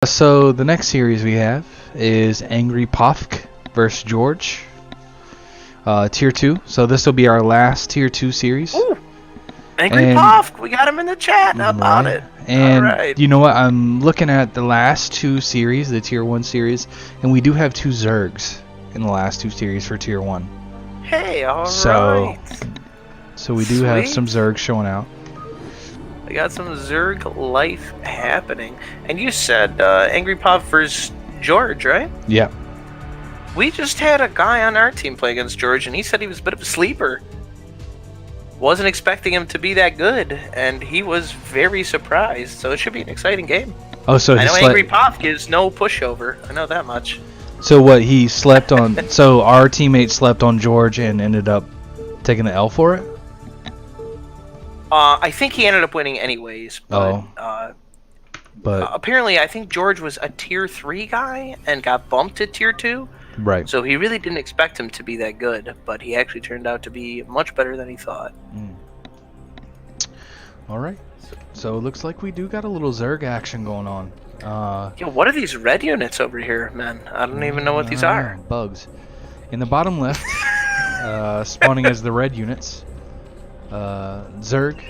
So the next series we have is Angrypofke versus George, Tier 2. So this will be our last Tier 2 series. Ooh, Angrypofke, we got him in the chat. How about it? And all right. you know what? I'm looking at the last two series, the Tier 1 series, and we do have 2 Zergs in the last 2 series for Tier 1. Hey, all right. So we do have some Zergs showing out. We got some Zerg life happening. And you said Angrypofke versus George, right? Yeah. We just had a guy on our team play against George, and he said he was a bit of a sleeper. Wasn't expecting him to be that good, and he was very surprised. So it should be an exciting game. Oh, so I know Angrypofke is no pushover. I know that much. So what? He slept on. So our teammate slept on George and ended up taking the L for it. I think he ended up winning anyways. But, but apparently, I think George was a Tier 3 guy and got bumped to Tier 2. Right. So he really didn't expect him to be that good, but he actually turned out to be much better than he thought. All right. So it looks like we do got a little Zerg action going on. Yo, what are these red units over here, man? I don't even know what these are. Bugs. In the bottom left, spawning as the red units. Zerg.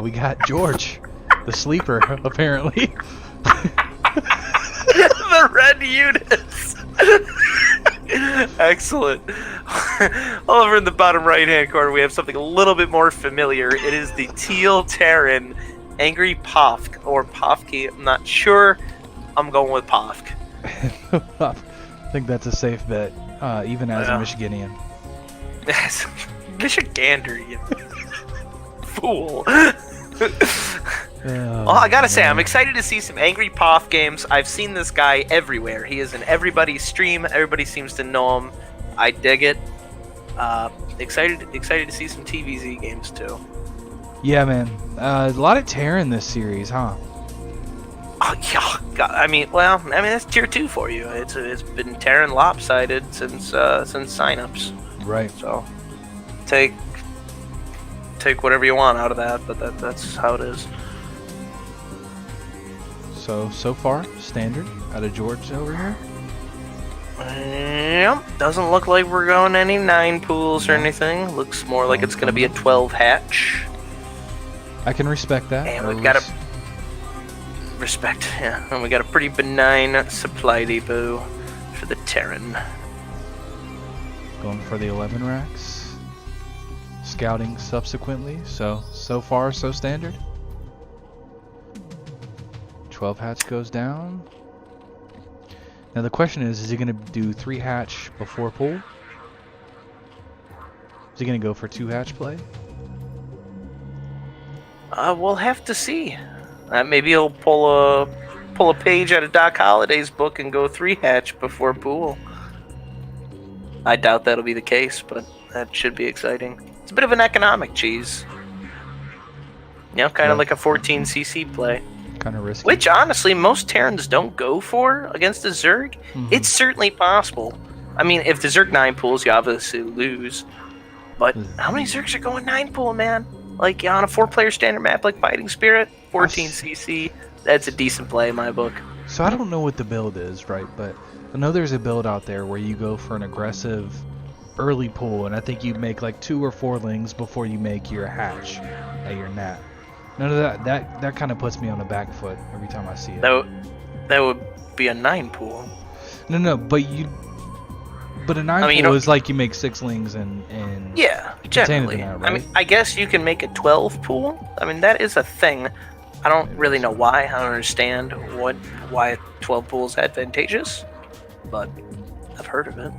We got George, the sleeper, apparently. The red units. Excellent. Over in the bottom right-hand corner, we have something a little bit more familiar. It is the Teal Terran Angrypofke, or Pofke. I'm not sure. I'm going with Pofke. I think that's a safe bet, even as a Michiganian. Michigander, you fool. Well, I gotta say, I'm excited to see some Angrypofke games. I've seen this guy everywhere. He is in everybody's stream. Everybody seems to know him. I dig it. Excited to see some TVZ games too. Yeah, man. A lot of Terran this series, huh? Oh, yeah. God, I mean, that's Tier 2 for you. It's been Terran lopsided since signups. Right. So take whatever you want out of that, but that's how it is. So far, standard out of George over here. Yep. Doesn't look like we're going any 9 pools or anything. Looks more like it's going to be a 12 hatch. I can respect that. And we've got a respect, yeah. And we got a pretty benign supply depot for the Terran. Going for the 11 racks. Scouting subsequently. So far, so standard. 12 hatch goes down. Now the question is he going to do 3 hatch before pool? Is he going to go for 2 hatch play? We'll have to see. Maybe he'll pull a page out of Doc Holliday's book and go 3 hatch before pool. I doubt that'll be the case, but that should be exciting. It's a bit of an economic cheese. You know, kind of like a 14cc play. Kind of risky. Which, honestly, most Terrans don't go for against the Zerg. It's certainly possible. I mean, if the Zerg 9 pools, you obviously lose. But how many Zergs are going 9 pool, man? Like, on a 4-player standard map like Fighting Spirit, 14cc, that's a decent play in my book. So I don't know what the build is, right? But I know there's a build out there where you go for an aggressive early pool, and I think you make like 2 or 4 lings before you make your hatch at your nat. None of that kind of puts me on the back foot every time I see it. That would be a 9 pool. No, but a 9 pool is like you make 6 lings and yeah, generally. That, right? I mean, I guess you can make a 12 pool. I mean, that is a thing. I don't really know why. I don't understand why 12 pool is advantageous, but I've heard of it.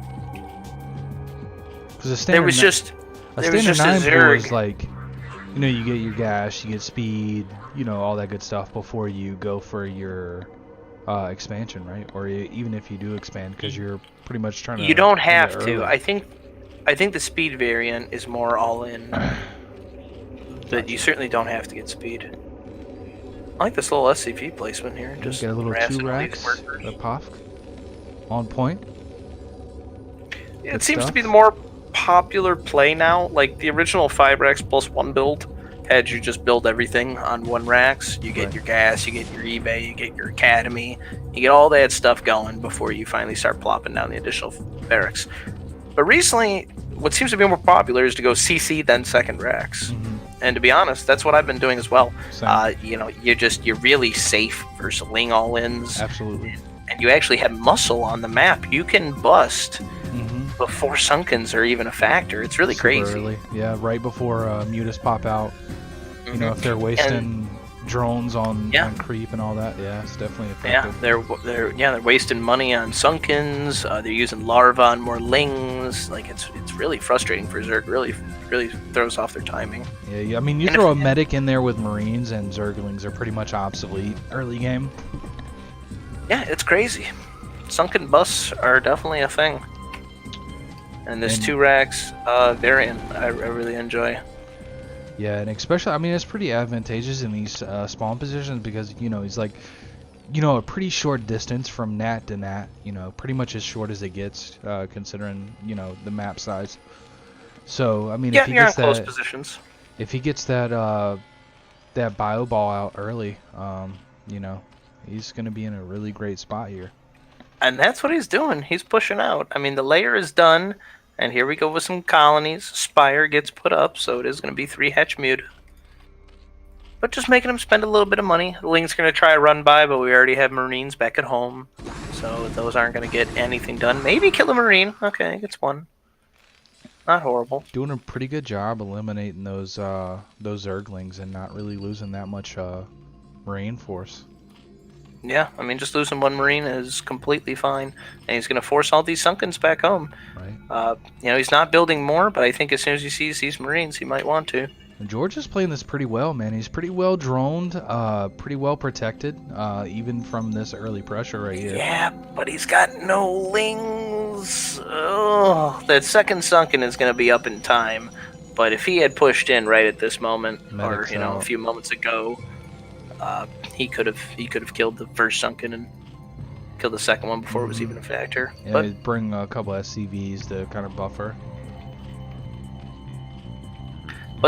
Because there was just a a standard 9 pool Zerg. is like, you know, you get your gas, you get speed, you know, all that good stuff before you go for your expansion, right? Or even if you do expand, because you're pretty much trying to. You don't have to. I think the speed variant is more all in, but you certainly don't have to get speed. I like this little SCP placement here. Just get a little 2 racks. A Pofke on point. Yeah, it seems to be the more popular play now. Like the original 5 racks plus 1 build had you just build everything on one racks, you get Right. your gas, you get your eBay, you get your academy, you get all that stuff going before you finally start plopping down the additional barracks. But recently, what seems to be more popular is to go CC then second racks. Mhm. And to be honest, that's what I've been doing as well. Same. You know, you're really safe versus ling all-ins, Absolutely. and you actually have muscle on the map. You can bust Mhm. before sunkens are even a factor. It's really Super crazy. early. Yeah, right before mutas pop out. You know, if they're Mhm. wasting drones on Yeah. creep and all that, yeah, it's definitely Yeah, effective. they're wasting money on sunkens. They're using larva on more lings. Like it's really frustrating for Zerg. Really throws off their timing. Yeah, I mean, you And throw if- a medic in there with Marines, and Zerglings are pretty much obsolete early game. Yeah, it's crazy. Sunken busts are definitely a thing. And this And- 2 racks variant, I really enjoy. Yeah, and especially, I mean, it's pretty advantageous in these spawn positions because, you know, he's like, you know, a pretty short distance from nat to nat, you know, pretty much as short as it gets, considering, you know, the map size. So, I mean, Yeah, if he you're in gets close that, positions. if he gets that, that bio ball out early, you know, he's gonna be in a really great spot here. And that's what he's doing. He's pushing out. I mean, the layer is done, and here we go with some colonies. Spire gets put up, so it is going to be 3 hatch mute. But just making him spend a little bit of money. The Ling's going to try a run by, but we already have Marines back at home, so those aren't going to get anything done. Maybe kill a Marine. Okay, gets 1. Not horrible. Doing a pretty good job eliminating those Zerglings and not really losing that much Marine force. Yeah, I mean, just losing 1 Marine is completely fine, and he's going to force all these Sunkens back home. Right. You know, he's not building more, but I think as soon as he sees these Marines, he might want to. And George is playing this pretty well, man. He's pretty well droned, pretty well protected, even from this early pressure right here. Yeah, but he's got no lings. Oh, that second Sunken is going to be up in time. But if he had pushed in right at this moment, Medics or you know, out. a few moments ago, he could have killed the first Sunken and killed the second one before it was even a factor. Yeah, But he'd bring a couple SCVs to kind of buffer.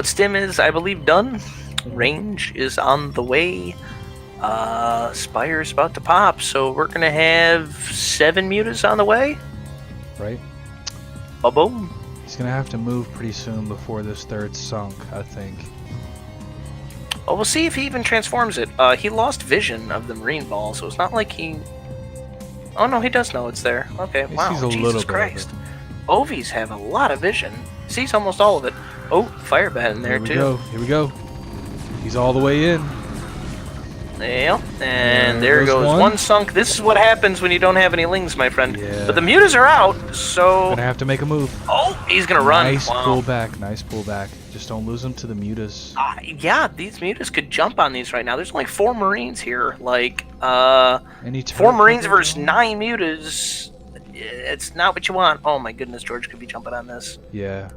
Stim is, I believe, done. Range is on the way. Spire's about to pop, so we're gonna have 7 mutas on the way. Right. Boom. He's gonna have to move pretty soon before this third sunk, I think. Well, we'll see if he even transforms it. He lost vision of the Marine Ball, so it's not like he... Oh, no, he does know it's there. Okay, He wow, sees a little Jesus bit of Christ. it. Ovies have a lot of vision. Sees almost all of it. Oh, Fire Bat in there, Here we too. go. Here we go. He's all the way in. Yeah, and There there goes goes one. one sunk. This is what happens when you don't have any lings, my friend. Yeah. But the mutas are out, so... Gonna have to make a move. Oh, he's gonna run. Nice Wow. pullback. Nice pullback. Just don't lose him to the mutas. Yeah, these mutas could jump on these right now. There's only 4 Marines here. Like, Any 4 turret Marines coverage versus on? 9 mutas. It's not what you want. Oh my goodness, George could be jumping on this. Yeah.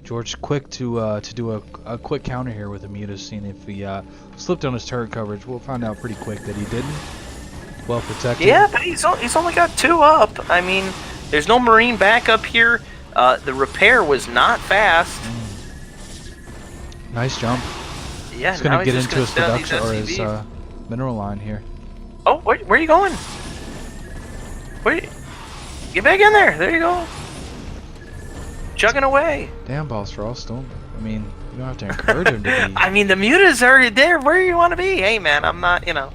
George quick to do a quick counter here with the mutas, seeing if he slipped on his turret coverage. We'll find out pretty quick that he didn't. Well protected. Yeah, but he's only got 2 up. I mean, there's no Marine backup here. The repair was not fast. Nice jump. Yeah, He's now gonna get just into gonna his sit on these production or his SCVs. mineral line here. Oh, where are you going? Get back in there. There you go. Chugging away. Damn, Boss Frost, don't. I mean, you don't have to encourage him to be. I mean, the mutas are there where you want to be. Hey, man, I'm not, you know.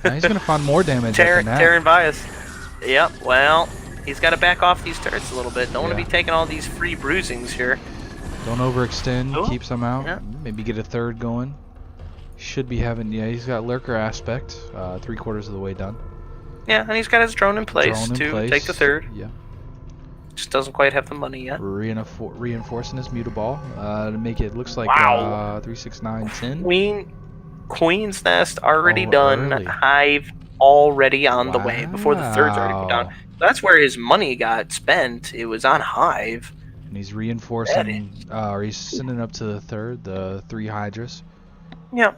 Now he's gonna find more damage than that. Terran bias. Yep, well, he's got to back off these turrets a little bit. Don't want to Yeah. be taking all these free bruisings here. Don't overextend. Oh, Keep some out. yeah. Maybe get a third going. Should be having. Yeah, he's got lurker aspect. 3/4 of the way done. Yeah, and he's got his drone in place Drone in to place. take the third. Yeah. Just doesn't quite have the money yet. Reinforcing his mutable to make it looks like Wow. 3, 6, 9, 10. Queen's Nest already Oh, done. early. Hive already on the way before the third's already put Wow. down. That's where his money got spent. It was on Hive. And he's reinforcing, or he's sending up to the third, the 3 Hydras. Yep.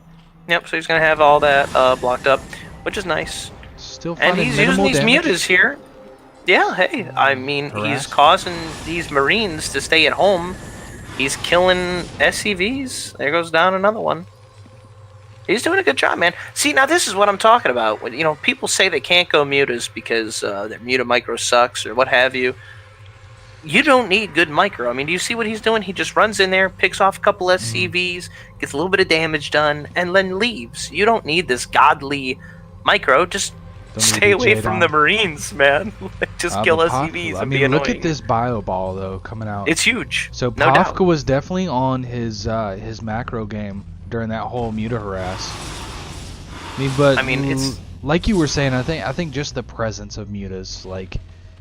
So he's gonna have all that blocked up, which is nice. Still And finding he's using minimal these damage. mutas here. Yeah, hey, I mean, he's Harass. causing these Marines to stay at home. He's killing SCVs. There goes down another one. He's doing a good job, man. See, now this is what I'm talking about. When, you know, people say they can't go mutas because their muta micro sucks or what have you. You don't need good micro. I mean, do you see what he's doing? He just runs in there, picks off a couple SCVs, gets a little bit of damage done, and then leaves. You don't need this godly micro. Just stay away from the Marines, man. Just kill SCVs. I mean, look at this bio ball though coming out. It's huge. So no doubt. Pofke was definitely on his macro game during that whole muta harass. I mean, it's like you were saying. I think just the presence of mutas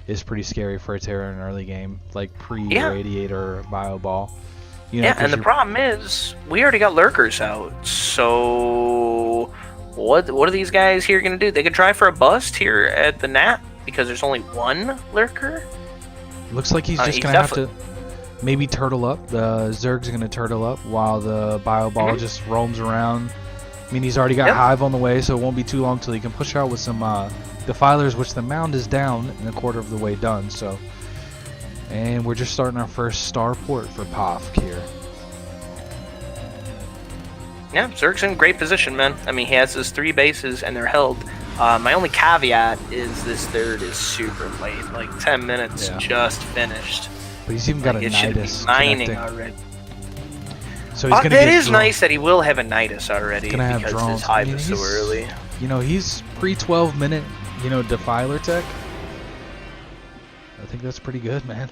is pretty scary for a Terra in an early game, like pre-radiator bio ball. You know, yeah, and the problem is we already got lurkers out. So what are these guys here gonna do? They could try for a bust here at the Nat because there's only one lurker. Looks like he's just gonna have to maybe turtle up. The Zerg's gonna turtle up while the bio ball just roams around. I mean, he's already got Hive on the way, so it won't be too long till he can push out with some Defilers, which the mound is down and a quarter of the way done. So, and we're just starting our first starport for Pofke here. Yeah, Zerg's in great position, man. I mean, he has his 3 bases and they're held. My only caveat is this third is super late, like 10 minutes just finished. But he's even got a Nidus mining already. So he's gonna that is nice that he will have a Nidus already because his Hive is so early. You know, he's pre-12 minute, you know, Defiler tech. I think that's pretty good, man.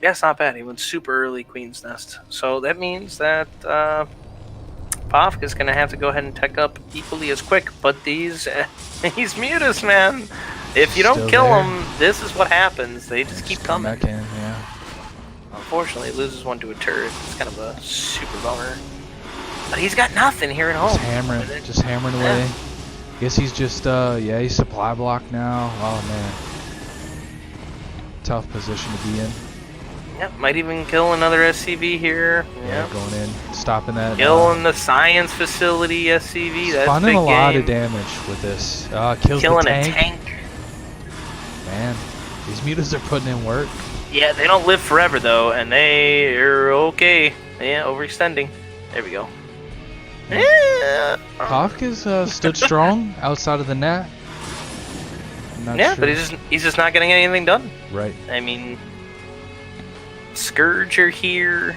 Yeah, it's not bad. He went super early Queen's Nest. So that means that Pofke is going to have to go ahead and tech up equally as quick. But these mutas, man. If you don't kill them, this is what happens. They just keep coming. Back in, yeah. Unfortunately, he loses one to a turret. It's kind of a super bummer. But he's got nothing here at home. Just hammering away. Guess he's just, he's supply block now. Oh, man. Tough position to be in. Yep, might even kill another SCV here. Yeah, going in, stopping that. Killing the science facility SCV. That's finding big a lot game. of damage with this. Killing the a tank. Man, these mutas are putting in work. Yeah, they don't live forever though, and they are okay. Yeah, overextending. There we go. Yeah. Pofke's stood strong outside of the net. Yeah, but he's just not getting anything done. Right. I mean, Scourge are here.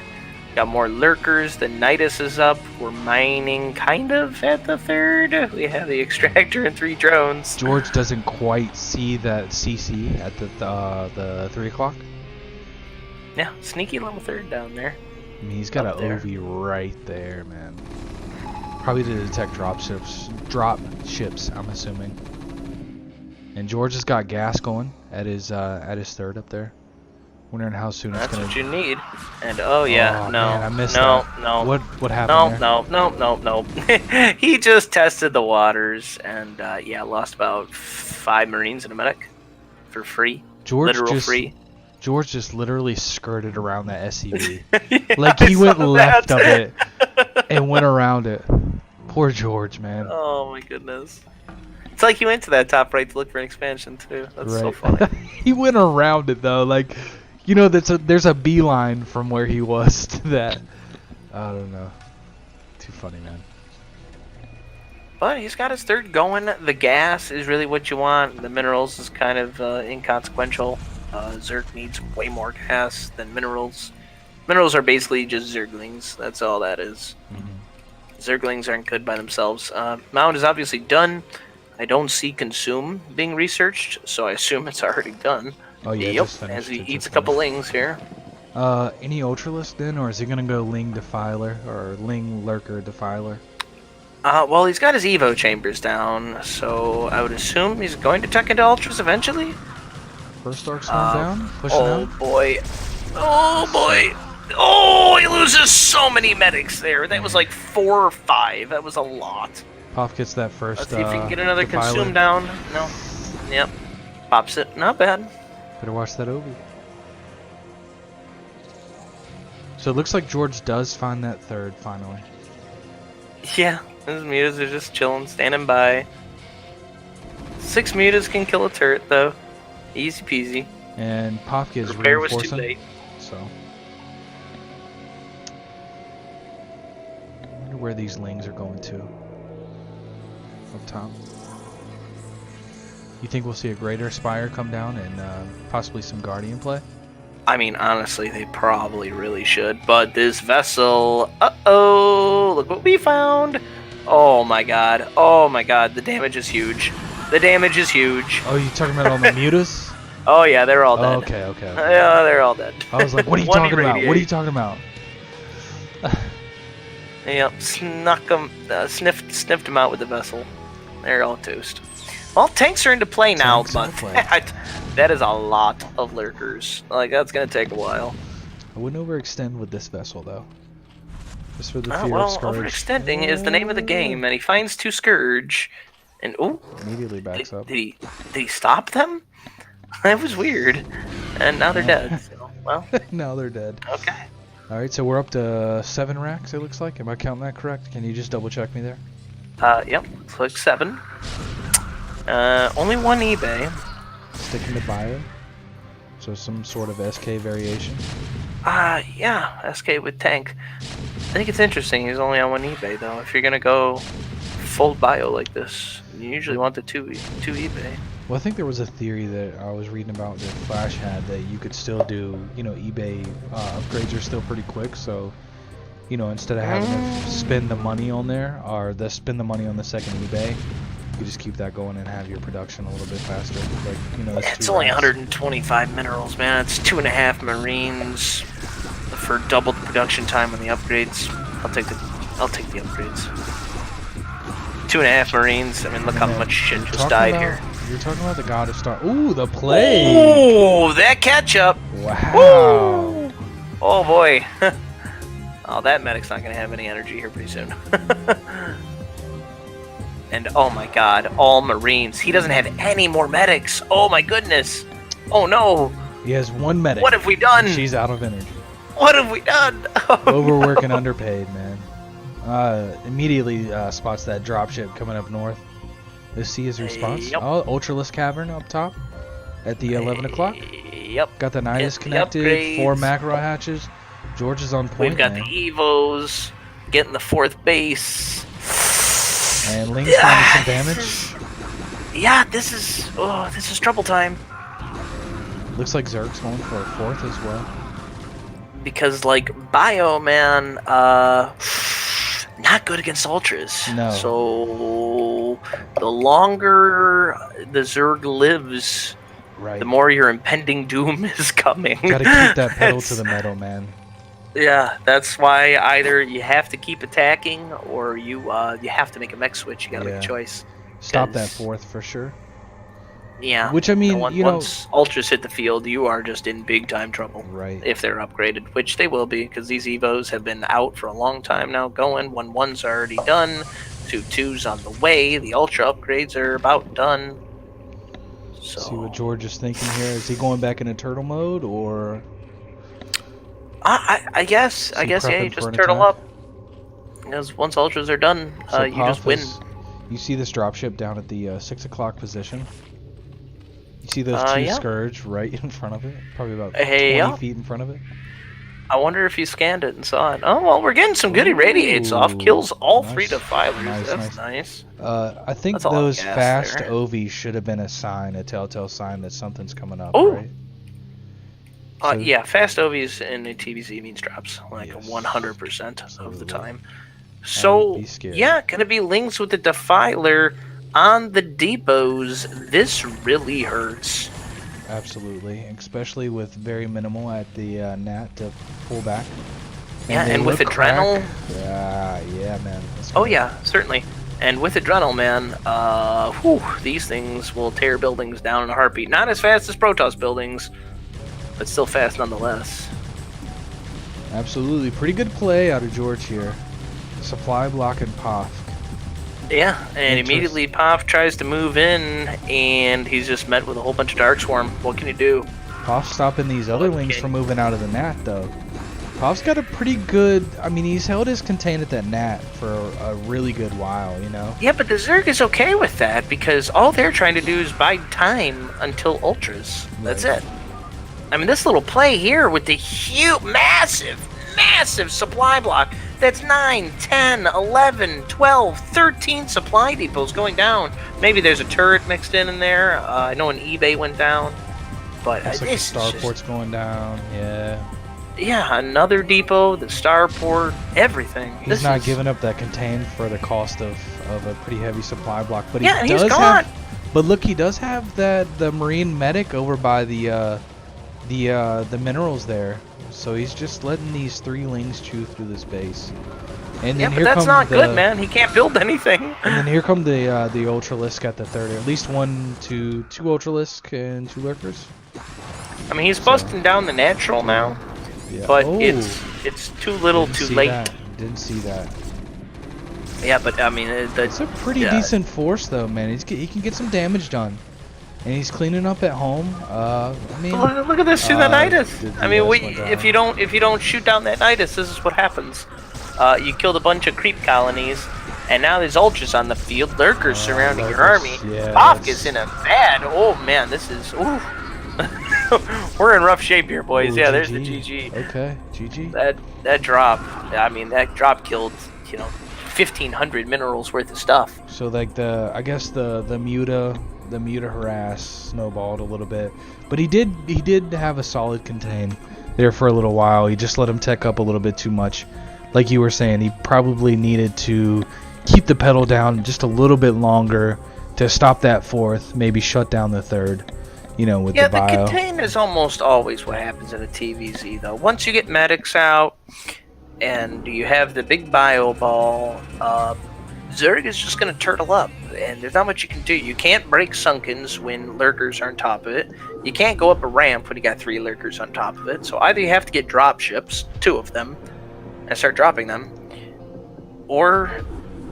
Got more lurkers. The Nidus is up. We're mining kind of at the third. We have the extractor and 3 drones. George doesn't quite see that CC at the 3 o'clock. Yeah, sneaky level 3rd down there. I mean, he's got an OV right there, man. Probably to detect drop ships, I'm assuming. And George has got gas going at his 3rd up there. Wondering how soon it's gonna. That's what you need. And no, man, I missed that. No. What happened? No. He just tested the waters and lost about 5 Marines and a medic for free. Free. George just literally skirted around that SCV. Yeah, like he went left of it and went around it. Poor George, man. Oh my goodness. It's like he went to that top right to look for an expansion too. That's so funny. He went around it though, like, you know, there's a beeline from where he was to that. I don't know. Too funny, man. But he's got his 3rd going. The gas is really what you want. The minerals is kind of inconsequential. Zerg needs way more gas than minerals. Minerals are basically just Zerglings. That's all that is. Zerglings aren't good by themselves. Mound is obviously done. I don't see consume being researched, so I assume it's already done. Oh yeah, yep. As he eats a couple lings here. Any Ultralisk then, or is he gonna go Ling Defiler or Ling Lurker Defiler? Well, he's got his Evo chambers down, so I would assume he's going to tuck into Ultras eventually. First Arc's down, pushing out. Oh boy! Oh, he loses so many medics there. That was like 4 or 5. That was a lot. Pop gets that first. Let's see if he can get another Defiler. consume down. No. Yep. Pops it. Not bad. Better watch that Obi. So it looks like George does find that 3rd finally. Yeah, his mutas are just chilling, standing by. 6 mutas can kill a turret though. Easy peasy. And Pofke is Repair was too reinforcing. late. So where these lings are going to. Up top. You think we'll see a greater spire come down and possibly some guardian play? I mean, honestly, they probably really should. But this vessel, uh-oh, look what we found. Oh my god, the damage is huge. The damage is huge. Oh, you talking about on the mutas? Oh yeah, they're all dead. Oh, okay. Yeah, they're all dead. I was like, what are you talking about? What are you talking about? Yep, sniffed them out with the vessel. They're all toast. Well, tanks are into play now, but that is a lot of lurkers. Like, that's gonna take a while. I wouldn't overextend with this vessel, though. Just for the fear well, of Scourge. overextending is the name of the game, and he finds 2 Scourge, and immediately backs up. Did he stop them? That was weird. And now they're dead. So, well. Now they're dead. Okay. All right, so we're up to 7 racks. It looks like. Am I counting that correct? Can you just double check me there? Yep. Looks like 7. Only 1 eBay. Sticking to bio. So some sort of SK variation. Yeah, SK with tank. I think it's interesting. He's only on 1 eBay though. If you're gonna go full bio like this, you usually want the 2 eBay. Well, I think there was a theory that I was reading about that Flash had that you could still do, eBay upgrades are still pretty quick. So, instead of having to spend the money on there or spend the money on the second eBay, you just keep that going and have your production a little bit faster. Like, it's only 125 minerals, man. It's 2.5 marines for double the production time on the upgrades. I'll take the upgrades. 2.5 marines. I mean, look how much shit just died here. You're talking about the God of Star. Ooh, the play. Ooh, that catch up. Wow. Ooh. Oh boy. Oh, that medic's not gonna have any energy here pretty soon. And oh my god, all marines. He doesn't have any more medics. Oh my goodness. Oh no. He has 1 medic. What have we done? She's out of energy. What have we done? Oh, overworked and underpaid, man. Immediately spots that dropship coming up north. The C is response. Yep. Oh, Ultraless Cavern up top at the 11 o'clock. Yep. Got the Nidus connected. 4 macro hatches. George is on point. We've got man. the Evos getting the 4th base. And Ling's finding some damage. Yeah, this is trouble time. Looks like Zerg's going for a 4th as well. Because like Bio Man, not good against ultras. No. So the longer the Zerg lives, right, the more your impending doom is coming. Gotta keep that pedal to the metal, man. Yeah, that's why either you have to keep attacking or you have to make a mech switch. You gotta make a choice. Stop that 4th for sure. Yeah. Which I mean, once ultras hit the field, you are just in big time trouble. Right. If they're upgraded, which they will be, because these Evos have been out for a long time now. Going 1-1's already done, 2-2's on the way. The ultra upgrades are about done. So see what George is thinking here. Is he going back into turtle mode or? I guess yeah. You just turtle up. Because once ultras are done, So you just win. You see this dropship down at the 6 o'clock position. You see those 2 Scourge right in front of it? Probably about 20 feet in front of it. I wonder if you scanned it and saw it. Oh, well, we're getting some good irradiates off. Kills all 3 defilers. That's nice. I think those fast OVs should have been a telltale sign that something's coming up, right? Yeah, fast OVs in a TBZ means drops, like 100% of the time. So, yeah, gonna be links with the Defiler on the depots. This really hurts. Absolutely, especially with very minimal at the Nat to pull back. And with Adrenal. Yeah, man. Oh yeah, certainly. And with Adrenal, man, these things will tear buildings down in a heartbeat. Not as fast as Protoss buildings, but still fast nonetheless. Absolutely. Pretty good play out of George here. Supply block and Pofke. Yeah, and immediately Pofke tries to move in, and he's just met with a whole bunch of Dark Swarm. What can you do? Pofke's stopping these other wings from moving out of the Nat, though. Pofke's got a pretty good... I mean, he's held his contain at that Nat for a really good while, you know? Yeah, but the Zerg is okay with that, because all they're trying to do is buy time until Ultras. That's it. I mean, this little play here with the huge, massive supply block. That's 9, 10, 11, 12, 13 supply depots going down. Maybe there's a turret mixed in there. I know an eBay went down. But Looks like the this is starport's going down. Yeah. yeah, another depot, the starport, everything. He's not giving up that contain for the cost of a pretty heavy supply block. But yeah, he he's does gone. But look, he does have the marine medic over by the minerals there. So he's just letting these 3-lings chew through this base. And then Yeah, but that's not good, man. He can't build anything. And then here come the Ultralisk at the third. At least two Ultralisk and 2 lurkers. I mean, he's busting down the natural now, yeah. but Oh, it's too little, too late. Didn't see that. Yeah, but I mean, it's a pretty decent force, though, man. He can get some damage done, and he's cleaning up at home. I mean, look at this through the Nidus. I mean, if you don't shoot down that Nidus, this is what happens. You killed a bunch of creep colonies, and now there's ultras on the field, lurkers surrounding your army. Yeah, Pofke is in a bad. Oh man, this is. Ooh. We're in rough shape here, boys. Ooh, yeah, GG. there's the GG. Okay, GG. That drop. I mean, that drop killed 1,500 minerals worth of stuff. So like I guess the muta harass snowballed a little bit, but he did have a solid contain there for a little while. He just let him tech up a little bit too much. Like you were saying, he probably needed to keep the pedal down just a little bit longer to stop that fourth, maybe shut down the third. With the bio. Yeah, the contain is almost always what happens in a TVZ, though. Once you get medics out and you have the big bio ball, Zerg is just going to turtle up, and there's not much you can do. You can't break Sunkens when lurkers are on top of it. You can't go up a ramp when you got 3 lurkers on top of it. So either you have to get drop ships, 2 of them, and start dropping them, or,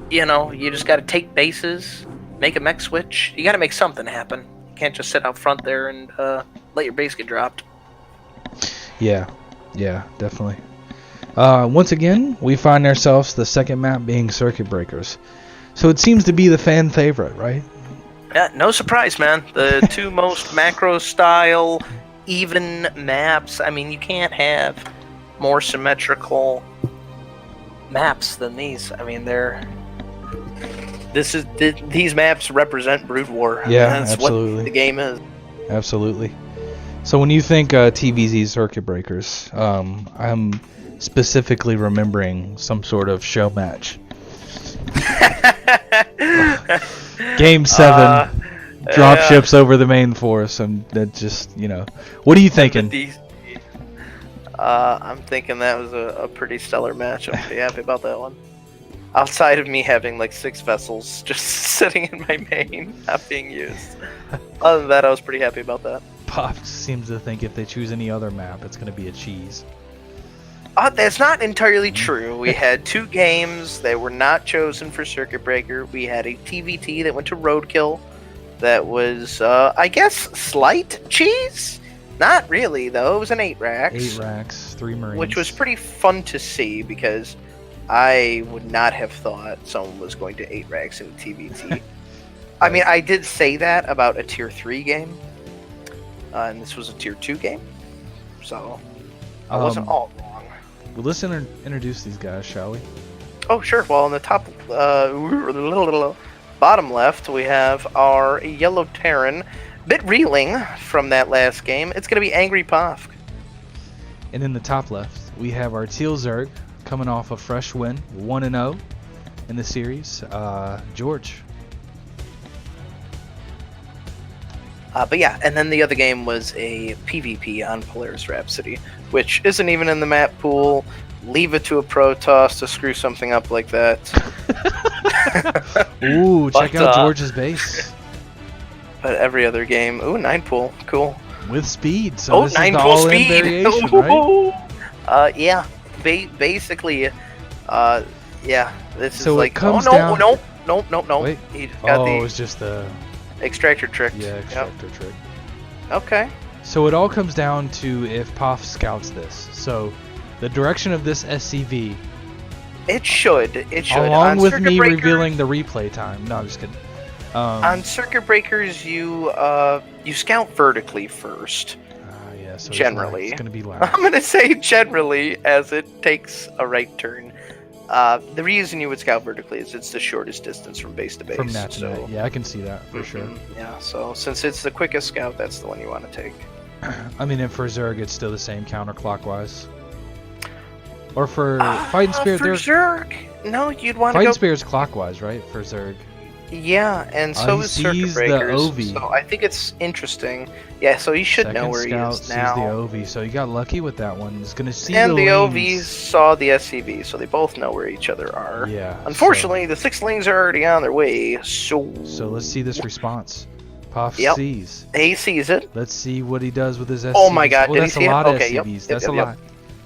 you just got to take bases, make a mech switch. You got to make something happen. Can't just sit out front there and let your base get dropped. Yeah, definitely. Once again, we find ourselves the second map being Circuit Breakers. So it seems to be the fan favorite, right? Yeah, no surprise, man. The 2 most macro-style, even maps. I mean, you can't have more symmetrical maps than these. I mean, these maps represent Brood War. Yeah, that's absolutely. What the game is. Absolutely. So when you think TVZ Circuit Breakers, I'm specifically remembering some sort of show match. Game 7, dropships over the main force, and that just, What are you thinking? I'm thinking that was a pretty stellar match. I'm pretty happy about that one. Outside of me having like 6 vessels just sitting in my main, not being used. Other than that, I was pretty happy about that. Pop seems to think if they choose any other map, it's going to be a cheese. That's not entirely true. We had 2 games that were not chosen for Circuit Breaker. We had a TVT that went to Roadkill. That was, I guess, slight cheese? Not really, though. It was an 8 racks. 8 racks, 3 Marines. Which was pretty fun to see because I would not have thought someone was going to 8 racks in TVT. I mean, I did say that about a tier 3 game, and this was a tier 2 game, so I wasn't all wrong. Well, let's introduce these guys, shall we? Oh, sure. Well, in the top, bottom left, we have our Yellow Terran, bit reeling from that last game. It's going to be Angrypofke. And in the top left, we have our Teal Zerg, coming off a fresh win, 1-0 in the series. George. But yeah, and then the other game was a PvP on Polaris Rhapsody, which isn't even in the map pool. Leave it to a Protoss to screw something up like that. Ooh, check out George's base. But every other game, 9 pool, cool. With speed, so this 9 is the pool all-in speed. variation, right? Yeah, basically, yeah. This So is like, it comes no. Wait. He got it was just the extractor trick. Yeah, extractor trick. Okay. So it all comes down to if Pof scouts this. So the direction of this SCV. It should. Along on with Circuit me Breaker, revealing the replay time. No, I'm just kidding. On Circuit Breakers, you scout vertically first. Yeah, so generally. It's gonna be loud. I'm gonna say generally, as it takes a right turn. The reason you would scout vertically is it's the shortest distance from base to base. From net to so, net. Yeah, I can see that for sure. Yeah, so since it's the quickest scout, that's the one you want to take. I mean, and for Zerg, it's still the same counterclockwise. Or for Fighting Spirit, for Zerg, no, you'd want to Fighting go. Spirit's clockwise, right? For Zerg. Yeah, and so he is Circuit sees the Breakers. OV. So I think it's interesting. Yeah, so he should know where he is sees now. the OV, so he got lucky with that one. He's gonna see And the lanes. OVs saw the SCV, so they both know where each other are. Yeah. Unfortunately, the 6 lanes are already on their way, so... So let's see this response. Puff sees. He sees it. Let's see what he does with his SCVs. Oh my god, well, did that's he see a lot it? of Okay, SCVs. That's a lot.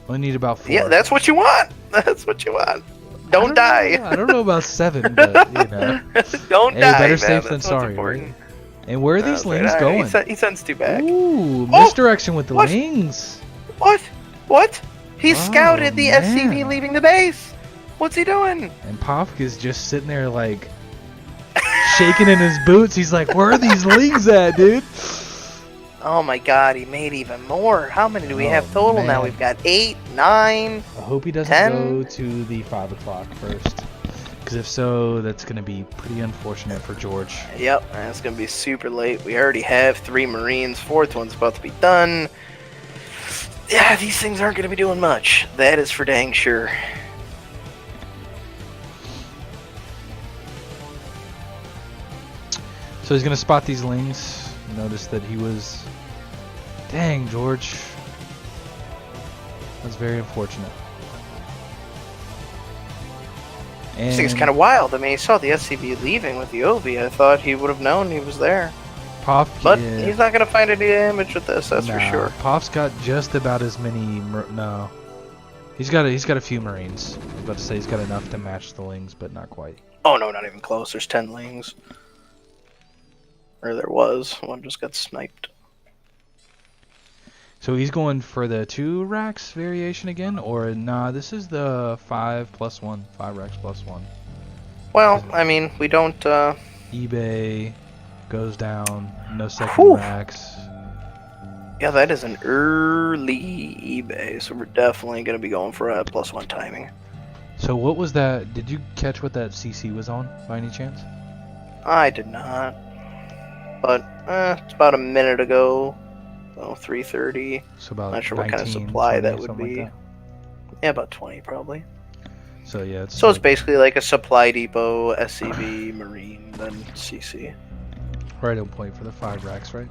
Only need about 4. Yeah, that's what you want. That's what you want. Don't die. I don't know about 7, but you know. Don't Hey, die, better man. safe than That's sorry, what's right? important. And where are these lanes Right, going? He sends 2 back. Ooh, Oh! misdirection with the What? wings. What? What? He Oh, scouted the man. SCV leaving the base. What's he doing? And Pofk is just sitting there like shaking in his boots. He's like, "Where are these lings at, dude?" Oh my god, he made even more. How many do we have total man. now? We've got 8, 9. I hope he doesn't 10? go to the 5 o'clock first. Because if so, that's going to be pretty unfortunate for George. Yep, that's gonna be super late. We already have 3 Marines. 4th one's about to be done. Yeah, these things aren't gonna be doing much. That is for dang sure. So he's going to spot these lings. Notice that he was... Dang, George. That's very unfortunate. I think it's kind of wild. I mean, he saw the SCV leaving with the OV. I thought he would have known he was there. Puff, But he's not going to find any damage with this, that's for sure. Puff's got just about as many... No. He's got a few Marines. I was about to say he's got enough to match the lings, but not quite. Oh, no, not even close. There's 10 lings. Or there was. One just got sniped. So he's going for the 2 racks variation again? Or, nah, this is the 5+1. 5 racks plus 1. Well, I mean, we don't... eBay goes down. No second racks. Yeah, that is an early eBay, so we're definitely going to be going for a +1 timing. So what was that? Did you catch what that CC was on, by any chance? I did not. But, it's about a minute ago. So 3:30. So about Not sure what kind of 19, supply 20, that would something be. like Yeah, about 20 probably. that. So yeah, So it's basically like a supply depot, SCV, Marine, then CC. right on point for the 5 racks, right?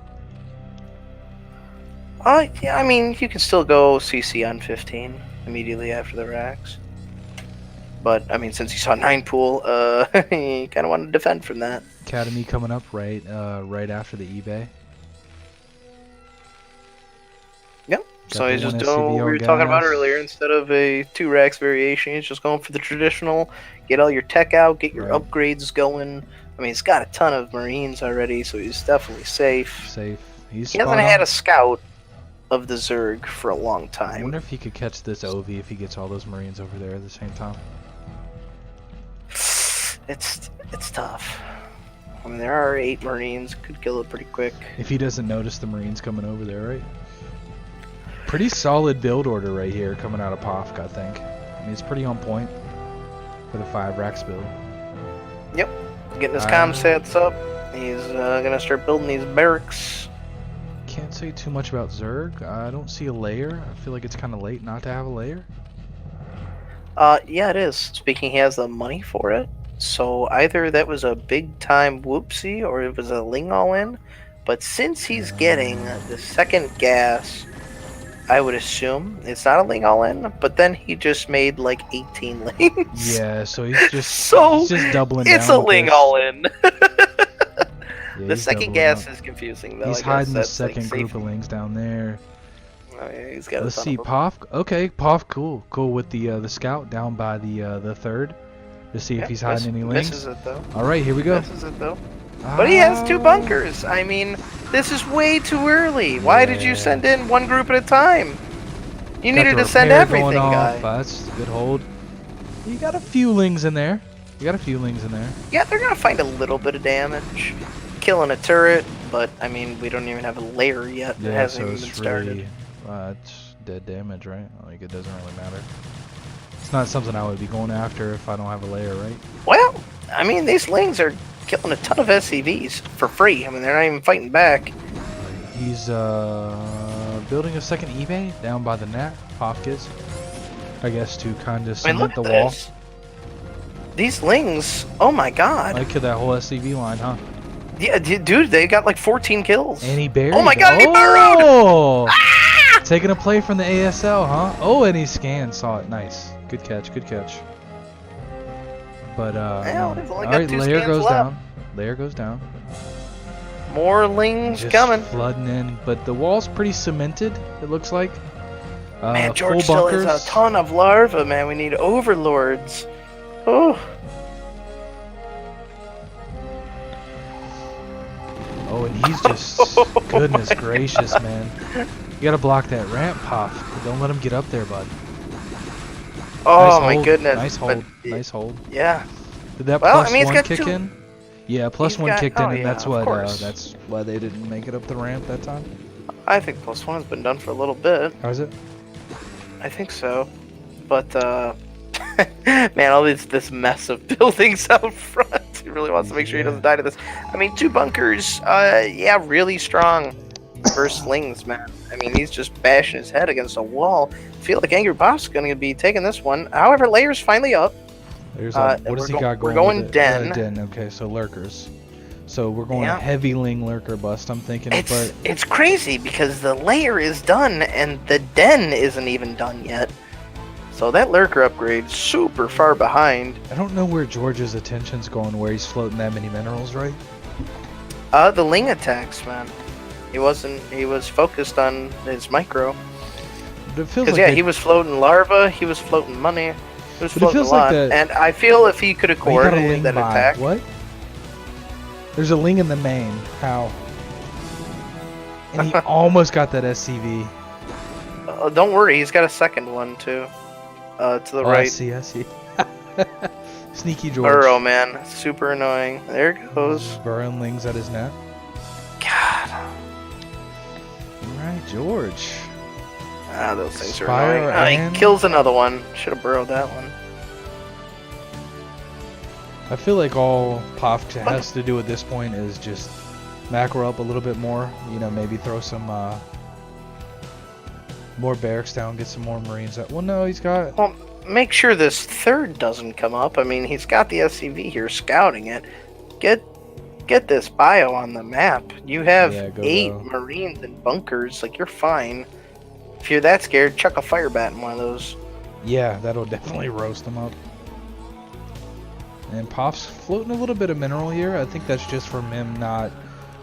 Yeah, I mean, you can still go CC on 15 immediately after the racks. But, I mean, since he saw 9 pool, he kind of wanted to defend from that. Academy coming up right after the eBay. Yep. Got So the he's just one doing what we SCVR were talking about gas. earlier. Instead of a 2 racks variation, he's just going for the traditional. Get all your tech out, get your Right. upgrades going. I mean, he's got a ton of Marines already, so he's definitely safe. Safe. He's He hasn't spot had on. a scout of the Zerg for a long I time. wonder if he could catch this OV if he gets all those Marines over there at the same time. It's tough. I mean, there are 8 Marines. Could kill it pretty quick. If he doesn't notice the Marines coming over there, right? Pretty solid build order right here coming out of Pofk, I think. I mean, it's pretty on point for the 5 racks build. Yep. Getting his comm sets up. He's gonna start building these barracks. Can't say too much about Zerg. I don't see a layer. I feel like it's kind of late not to have a layer. Yeah, it is. Speaking, he has the money for it. So either that was a big time whoopsie or it was a ling all in. But since he's getting the second gas, I would assume it's not a ling all in. But then he just made like 18 lings. Yeah, so he's just So he's just doubling it's down a with ling this. all in. Yeah, The he's second doubling gas up. is confusing though. He's I guess hiding the that's, like, second group safe. of lings down there. Oh, yeah, he's got a Let's ton see, of them. Pofk. Okay, Pofk, cool with the scout down by the third to see if he's hiding any lings. Misses it though. All right, here we go. Misses it though. But he has 2 bunkers. I mean, this is way too early. Why did you send in 1 group at a time? You Got needed the to send repair everything, going guy. off. That's a good hold. You got a few lings in there. Yeah, they're gonna find a little bit of damage, killing a turret. But I mean, we don't even have a layer yet. It Yeah, hasn't so even been it's started. really it's dead damage, right? Like it doesn't really matter. It's not something I would be going after if I don't have a layer, right? Well, I mean, these lings are killing a ton of SCVs for free. I mean, they're not even fighting back. He's building a second eBay down by the net. Pofkes, I guess, to kind of I mean, cement look the at wall. this. These lings, oh my god. I killed that whole SCV line, huh? Yeah, dude, they got like 14 kills. And he buried. Oh my god, he burrowed! Oh! Ah! Taking a play from the ASL, huh? Oh, and he scanned, saw it. Nice. Good catch, good catch. But, Well, they've only got alright, 2 layer scans goes left. down. Layer goes down. More lings Just coming. flooding in. But the wall's pretty cemented, it looks like. Man, George full still bunkers. has a ton of larvae, man. We need overlords. Oh. Oh, and he's just... goodness gracious, man. You gotta block that ramp, Puff. Don't let him get up there, bud. Oh Nice my hold, goodness. Nice But, hold. Nice hold. yeah. Did that Well, I plus mean, he's one got kick 2. in? Yeah, plus He's one got- kicked in, oh, and yeah, that's of what course. that's why they didn't make it up the ramp that time. I think +1 has been done for a little bit. How is it? I think so. But, man, all this mess of buildings out front. He really wants to make sure he doesn't die to this. I mean, 2 bunkers, yeah, really strong first slings, man. I mean, he's just bashing his head against a wall. I feel like Angrypofke's going to be taking this one. However, layer's finally up. There's Uh, what does he we're got we're going? going with it? den. Den. Okay, so lurkers. So we're going Yeah. heavy ling lurker bust. I'm thinking, but It's crazy because the layer is done and the den isn't even done yet. So that lurker upgrade's super far behind. I don't know where George's attention's going. Where he's floating that many minerals, right? The ling attacks, man. He was focused on his micro. But it feels Because, like yeah, they- he was floating larva, he was floating money, he was But it floating a feels like lot. that- And I feel if he could have Oh, you got a coordinated ling that by. attack. What? There's a ling in the main. How? And he almost got that SCV. Don't worry, he's got a second one, too. To the Oh, I right. see. Sneaky George. Burrow, man. Super annoying. There it goes. Burrowing lings at his net. God. Alright, George. Ah, those things are Spire annoying. and- He kills another one. Should have burrowed that one. I feel like all Pofk has to do at this point is just macro up a little bit more. You know, maybe throw some more barracks down, get some more Marines out. Well, no, he's got... Well, make sure this third doesn't come up. I mean, he's got the SCV here scouting it. Get this bio on the map. You have Yeah, go, 8 go. Marines and bunkers. Like, you're fine. If you're that scared, chuck a fire bat in one of those. Yeah, that'll definitely roast them up. And Pop's floating a little bit of mineral here. I think that's just from him not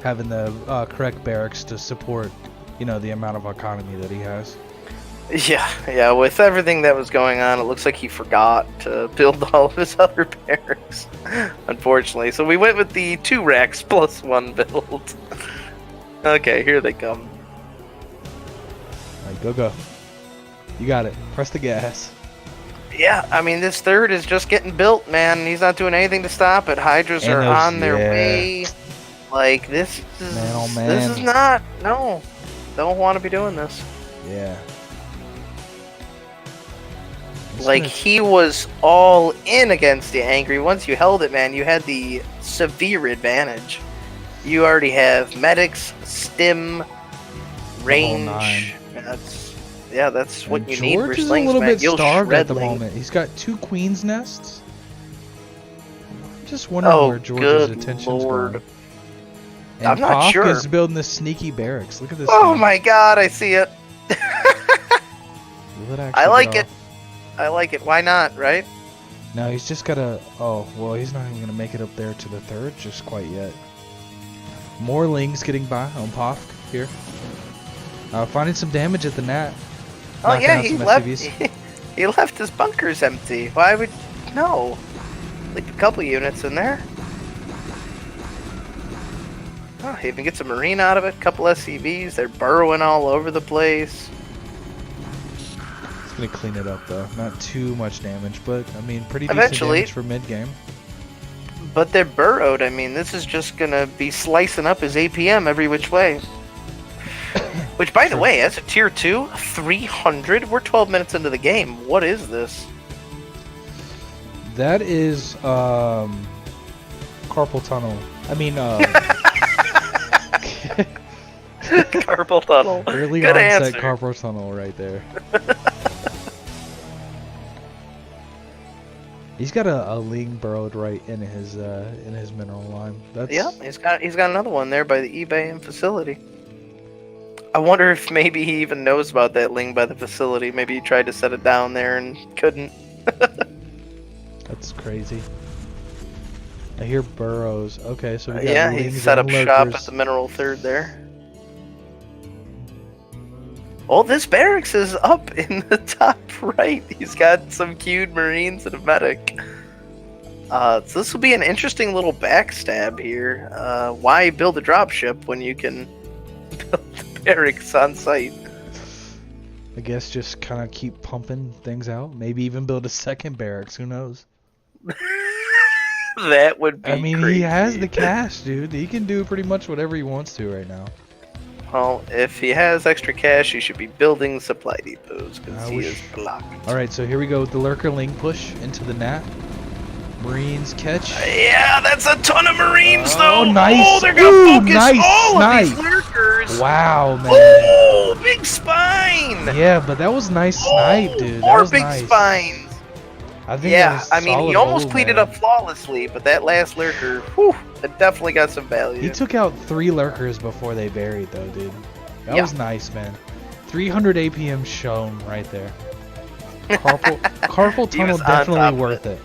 having the correct barracks to support, you know, the amount of economy that he has. Yeah, with everything that was going on, it looks like he forgot to build all of his other barracks, unfortunately. So we went with the 2 racks plus 1 build. Okay, here they come. Alright, go. You got it. Press the gas. Yeah, I mean, this third is just getting built, man. He's not doing anything to stop it. Hydras And are those- on their yeah. way. Like, this is... Man, oh, This is man. not... No. Don't want to be doing this. Yeah. Like, he was all in against the Angry. Once you held it, man, you had the severe advantage. You already have medics, stim, range. nine. That's what And you need for George is a slings, little man. bit You'll starved shred at the ling. moment. He's got 2 queen's nests. I'm just wondering Oh, where George's good attention's lord. going. And I'm not Pofk sure. is building this sneaky barracks. Look at this. Oh thing. my god, I see it. Will it actually I like get it. I like it. Why not, right? off? No, he's just gotta. Oh, well, he's not even gonna make it up there to the third just quite yet. More lings getting by on Pofk here. Finding some damage at the nat. Oh Knocking yeah, out he some left. SCVs. He left his bunkers empty. Why would no? Leave a couple units in there. Oh, he even gets a marine out of it. Couple SCVs. They're burrowing all over the place. It's gonna clean it up though. Not too much damage, but I mean, pretty decent Eventually. damage for mid game. But they're burrowed. I mean, this is just gonna be slicing up his APM every which way. Which, by the True. way, as a tier 2, 300. We're 12 minutes into the game. What is this? That is carpal tunnel. I mean, Carpal tunnel. early Good onset answer. carpal tunnel right there. He's got a ling burrowed right in his mineral line. That's Yeah, he's got another one there by the eBay facility. I wonder if maybe he even knows about that ling by the facility. Maybe he tried to set it down there and couldn't. That's crazy. I hear burrows. Okay, so we got Yeah, he lings set and up shop lurkers. at the mineral third there. Oh, this barracks is up in the top right. He's got some queued marines and a medic. So this will be an interesting little backstab here. Why build a dropship when you can build the barracks on site? I guess just kind of keep pumping things out. Maybe even build a second barracks. Who knows? That would be I mean, crazy. he has the cash, dude. He can do pretty much whatever he wants to right now. Well, if he has extra cash, he should be building supply depots I because he wish- is blocked. All right, so here we go with the lurker ling push into the nat. Marines catch. Yeah, that's a ton of marines Oh, though. nice. Oh, they're gonna Ooh, focus nice all of these snipe. lurkers. Wow, man. Oh, big spine. Yeah, but that was nice snipe, dude. That More was big nice. spines. I think that Yeah, was I mean, he solid almost hold, cleaned it man. up flawlessly, but that last lurker, whew, it definitely got some value. He took out 3 lurkers before they buried, though, dude. That Yeah. was nice, man. 300 APM shown right there. Carpal He tunnel was on definitely top of worth it.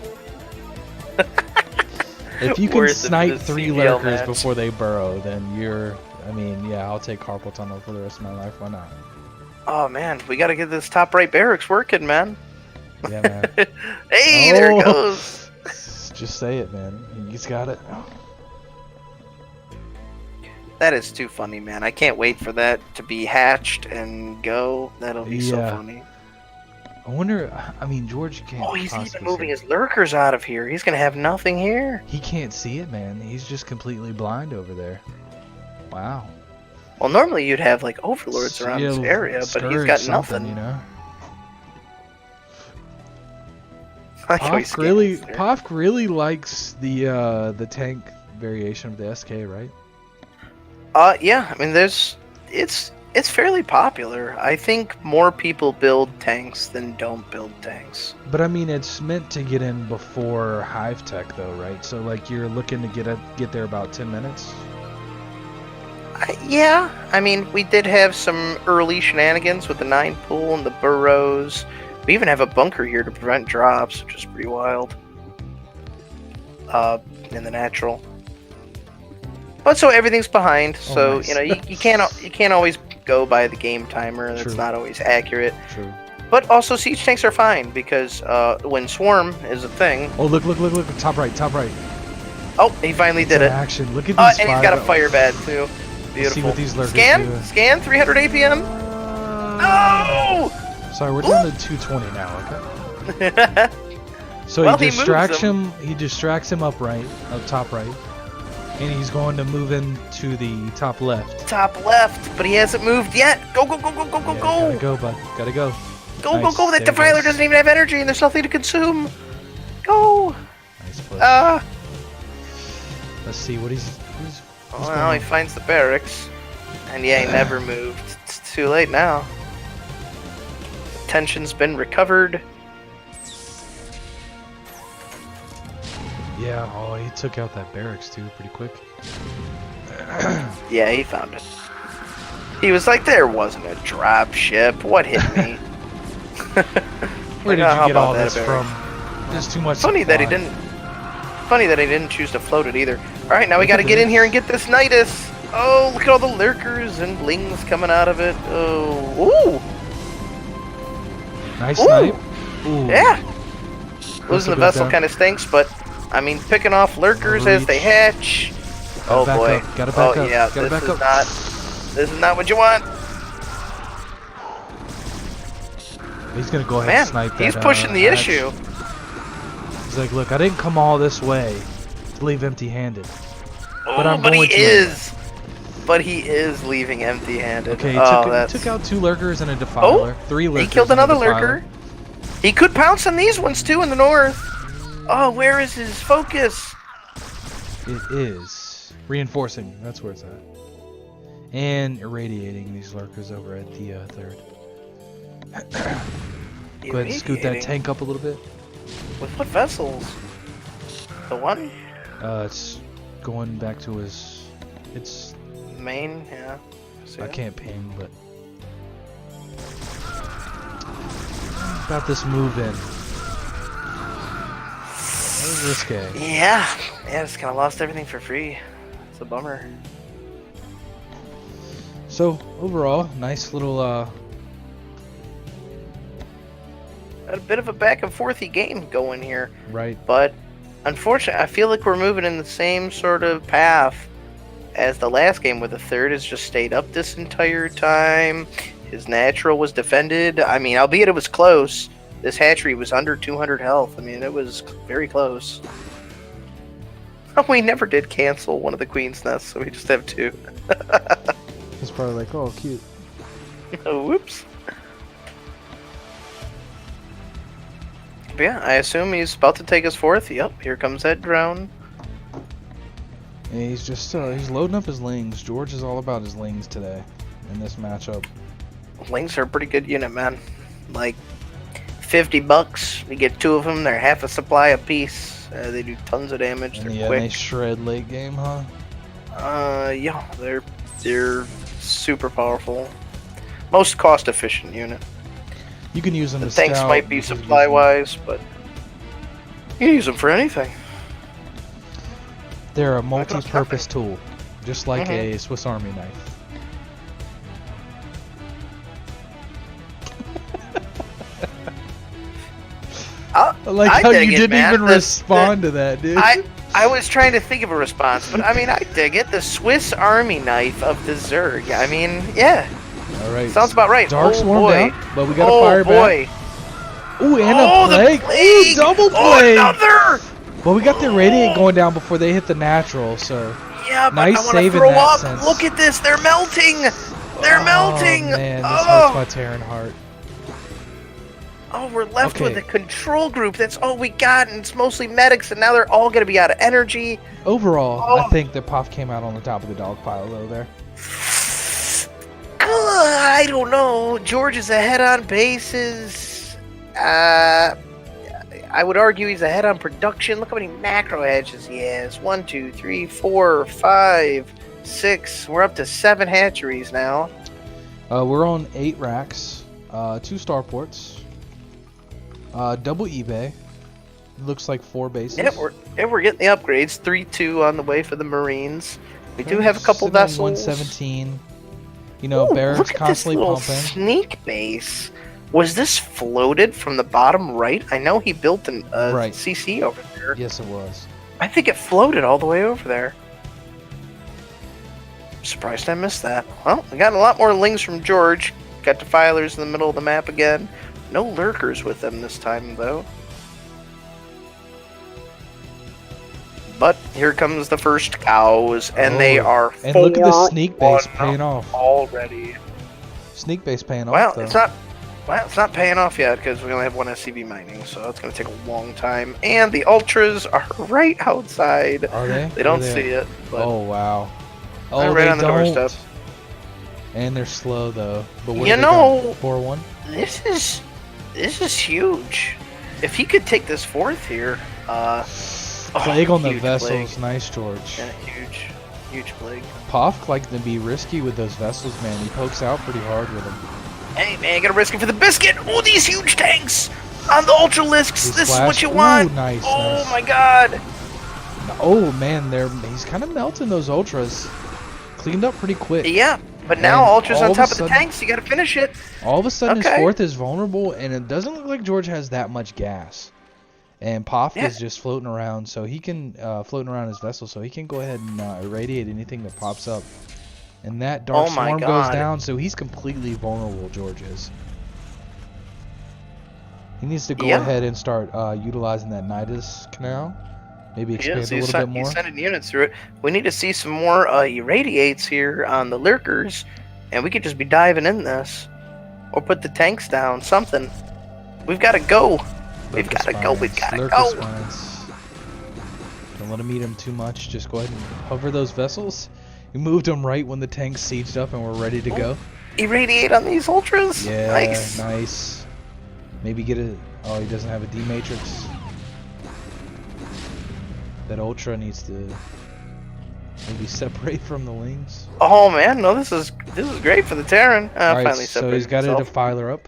If you can Worth it for snipe this 3 CPL lurkers match. before they burrow, then you're. I mean, yeah, I'll take carpal tunnel for the rest of my life. Why not? Oh man, we gotta get this top right barracks working, man. Yeah, man. Hey, there it Oh. goes. Just say it, man. He's got it. That is too funny, man. I can't wait for that to be hatched and go. That'll be so Yeah. funny. I wonder. I mean, George can't. Oh, he's even possibly moving see his lurkers out of here. He's gonna have nothing here. He can't see it, man. He's just completely blind over there. Wow. Well, normally you'd have like overlords around this Yeah, area, but he's scourge got something, nothing. You know. I like how he Pop really, scans there. Pop really likes the tank variation of the SK, right? Yeah. I mean, it's fairly popular. I think more people build tanks than don't build tanks. But I mean, it's meant to get in before Hive Tech, though, right? So like, you're looking to get there about 10 minutes. Yeah, I mean, we did have some early shenanigans with the 9 pool and the burrows. We even have a bunker here to prevent drops, which is pretty wild. In the natural. But so everything's behind, so nice. you know you can't always go by the game timer. That's True. not always accurate. True. But also siege tanks are fine because when swarm is a thing. Oh, look! Top right. Oh, he finally It's did in it. action. Look at And these he's got a five- fire bat too. Let's Beautiful. see what these lurkers do. Scan 300 APM. No. Sorry, we're down to 220 now. Okay. So Well, he he moves distracts him. him. He distracts him up top right, and he's going to move into the top left. Top left, but he hasn't moved yet. Go, go, go, go, go, go, Yeah, go. Gotta go, bud. Gotta go. Go, Nice. go, go. That There it defiler goes. doesn't even have energy and there's nothing to consume. Go. Nice push. Let's see what he's Well, going now he on? finds the barracks. And yeah, he never moved. It's too late now. Tension's been recovered. Yeah. Oh, he took out that barracks too, pretty quick. Yeah, he found it. He was like, there wasn't a drop ship. What hit me? Where did How you get about all that, this Barry? from? There's too much. Funny that he supply. didn't. Funny that he didn't choose to float it either. All right, now we got to get in here and get this Nidus. Oh, look at all the lurkers and lings coming out of it. Oh, Nice Ooh. snipe. Ooh. yeah. Losing the good vessel down. kind of stinks, but I mean, picking off lurkers as they hatch. Oh back boy. up, gotta back oh up, yeah. gotta This back is up. not. This is not what you want. He's gonna go ahead Man, and snipe that. he's pushing the hatch. issue. He's like, look, I didn't come all this way to leave empty-handed. But, I'm but he going to is. But he is leaving empty-handed. Okay, he oh, took out 2 lurkers and a defiler. 3 lurkers. He killed and a another defiler. lurker. He could pounce on these ones too in the north. Oh, where is his focus? It is reinforcing. That's where it's at. And irradiating these lurkers over at the third. Go ahead and scoot that tank up a little bit. With what vessels? The one? It's going back to his. It's main, yeah. I can't ping, but about this move in. That was risque. Yeah, just kind of lost everything for free. It's a bummer. So overall, nice little Had a bit of a back and forthy game going here. right. But unfortunately, I feel like we're moving in the same sort of path as the last game, where the third has just stayed up this entire time. His natural was defended. I mean, albeit it was close. This hatchery was under 200 health. I mean, it was very close. We never did cancel one of the queen's nests, so we just have two. It's probably like, oh, cute. Whoops. But yeah, I assume he's about to take us fourth. Yep, here comes that drone. And he's just he's loading up his lings. George is all about his lings today in this matchup. Lings are a pretty good unit, man. Like $50, we get two of them. They're half a supply a piece. They do tons of damage. And they're yeah, quick. they shred late game, huh? Yeah, they're super powerful. Most cost efficient unit. You can use them The to tanks scout might be because it gives supply them- wise, but you can use them for anything. They're a multi-purpose tool, just like Mhm. a Swiss Army knife. I like how dig you it, didn't man. even respond to that, dude. I was trying to think of a response, but I mean, I dig it. The Swiss Army knife of the Zerg. I mean, yeah. All right. Sounds about right. Dark Oh, Swarm boy. down, but we got a Oh, fire boy. back. Ooh, and Oh, a the plague. Ooh, plague. double Oh, plague. another. Well, we got the radiant going down before they hit the natural, so Yeah, but Nice I want save to in throw that up. sense. Look at this. They're melting. They're melting. Oh man, this Oh. hurts my Terran heart. Oh, we're left with Okay. a control group. That's all we got, and it's mostly medics, and now they're all going to be out of energy. Overall, Oh. I think that Puff came out on the top of the dog pile though there. I don't know. George is ahead on bases. I would argue he's ahead on production. Look how many macro hedges he has. 1, 2, 3, 4, 5, 6. We're up to 7 hatcheries now. We're on 8 racks, 2 starports, double eBay. Looks like 4 bases. Yeah, we're getting the upgrades. 3-2 on the way for the Marines. We do have a couple Sitting on vessels. 117. You know, Ooh, Barracks look at constantly this little pumping. sneak base. Was this floated from the bottom right? I know he built a Right. CC over there. Yes, it was. I think it floated all the way over there. Surprised I missed that. Well, we got a lot more lings from George. Got defilers in the middle of the map again. No lurkers with them this time, though. But here comes the first cows, and they Oh, are And look at the 4-1 sneak base paying off. already. Sneak base paying Well, off though. it's not paying off yet because we only have 1 SCV mining, so it's going to take a long time. And the ultras are right outside. Are they? They don't Where see it. But Oh wow. They're Oh, right they on the don't. doorstep. And they're slow though. But what You have they know- done? 4-1. This is huge. If he could take this fourth here, Plague on the huge vessels. plague. Nice, George. Yeah, huge plague. Puff likes to be risky with those vessels, man. He pokes out pretty hard with them. Hey man, gotta risk it for the biscuit. Oh, these huge tanks on the ultralisks. These This is flash- what you want. Ooh, nice, Oh nice. my god. Oh man, he's kind of melting those ultras. Cleaned up pretty quick. Yeah, but now And ultras all on of a top of the sudden- tanks. You gotta finish it. All of a sudden, his Okay. fourth is vulnerable, and it doesn't look like George has that much gas. And Poff Yeah. is just floating around, so he can floating around his vessel, so he can go ahead and irradiate anything that pops up. And that Dark Oh my Swarm goes God. down, so he's completely vulnerable. George is. He needs to go Yeah. ahead and start utilizing that Nidus canal. Maybe expand Yes, a little bit more. he's sending units through it. We need to see some more irradiates here on the lurkers, and we could just be diving in this, or put the tanks down. Something. We've got to go. We've Lurker got to go. We've spines, got to lurker go. spines. Don't let him eat him too much. Just go ahead and hover those vessels. You moved them right when the tanks sieged up and were ready to go. Irradiate on these ultras. Yeah, nice. Maybe get a... Oh, he doesn't have a D matrix. That ultra needs to maybe separate from the wings. Oh man, no, this is great for the Terran. Alright, Finally so he's got himself. a defiler up.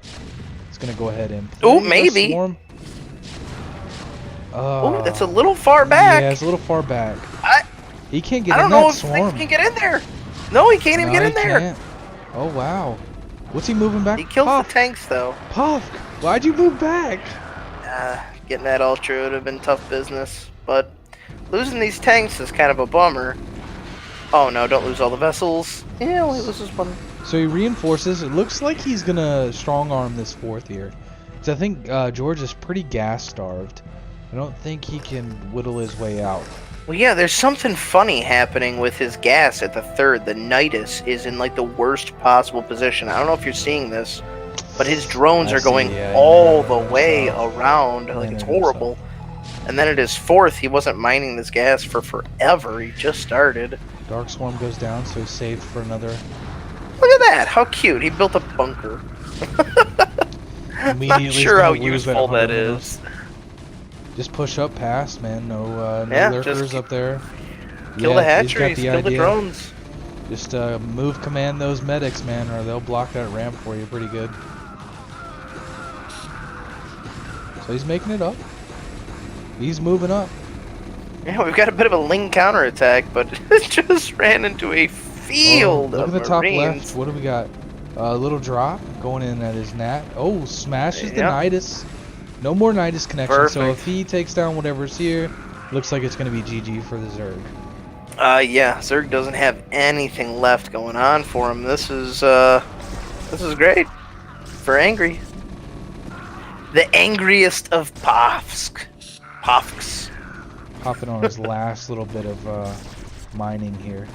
He's gonna go ahead and Oh, maybe. Swarm. Oh, that's a little far back. Yeah, it's a little far back. He can't get I in don't know that if swarm. he can get in there. No, he can't even get in there. Can't. Oh wow. What's he moving back? He kills Puff. the tanks though. Puff, why'd you move back? Getting that ultra would have been tough business, but losing these tanks is kind of a bummer. Oh no, don't lose all the vessels. Yeah, only loses one. So he reinforces. It looks like he's gonna strong arm this fourth here. So I think George is pretty gas starved. I don't think he can whittle his way out. Well, yeah, there's something funny happening with his gas at the third. The Nidus is in like the worst possible position. I don't know if you're seeing this, but his drones are going all the way around. Like, it's horrible. And then at his fourth, he wasn't mining this gas for forever. He just started. Dark Swarm goes down, so he's saved for another. Look at that! How cute! He built a bunker. Not sure how useful that is. Just push up past, man. No Yeah, lurkers up there. Kill the hatcheries, kill the drones. Just move command those medics, man, or they'll block that ramp for you pretty good. So he's making it up. He's moving up. Yeah, we've got a bit of a Ling counterattack, but it just ran into a field look of at the top Marines. left. What do we got? A little drop going in at his nat. Oh, smashes the Nidus. No more Nidus connection. Perfect. So if he takes down whatever's here, looks like it's going to be GG for the Zerg. Yeah, Zerg doesn't have anything left going on for him. This is great for Angry. The angriest of Pofks. Popping on his last little bit of mining here.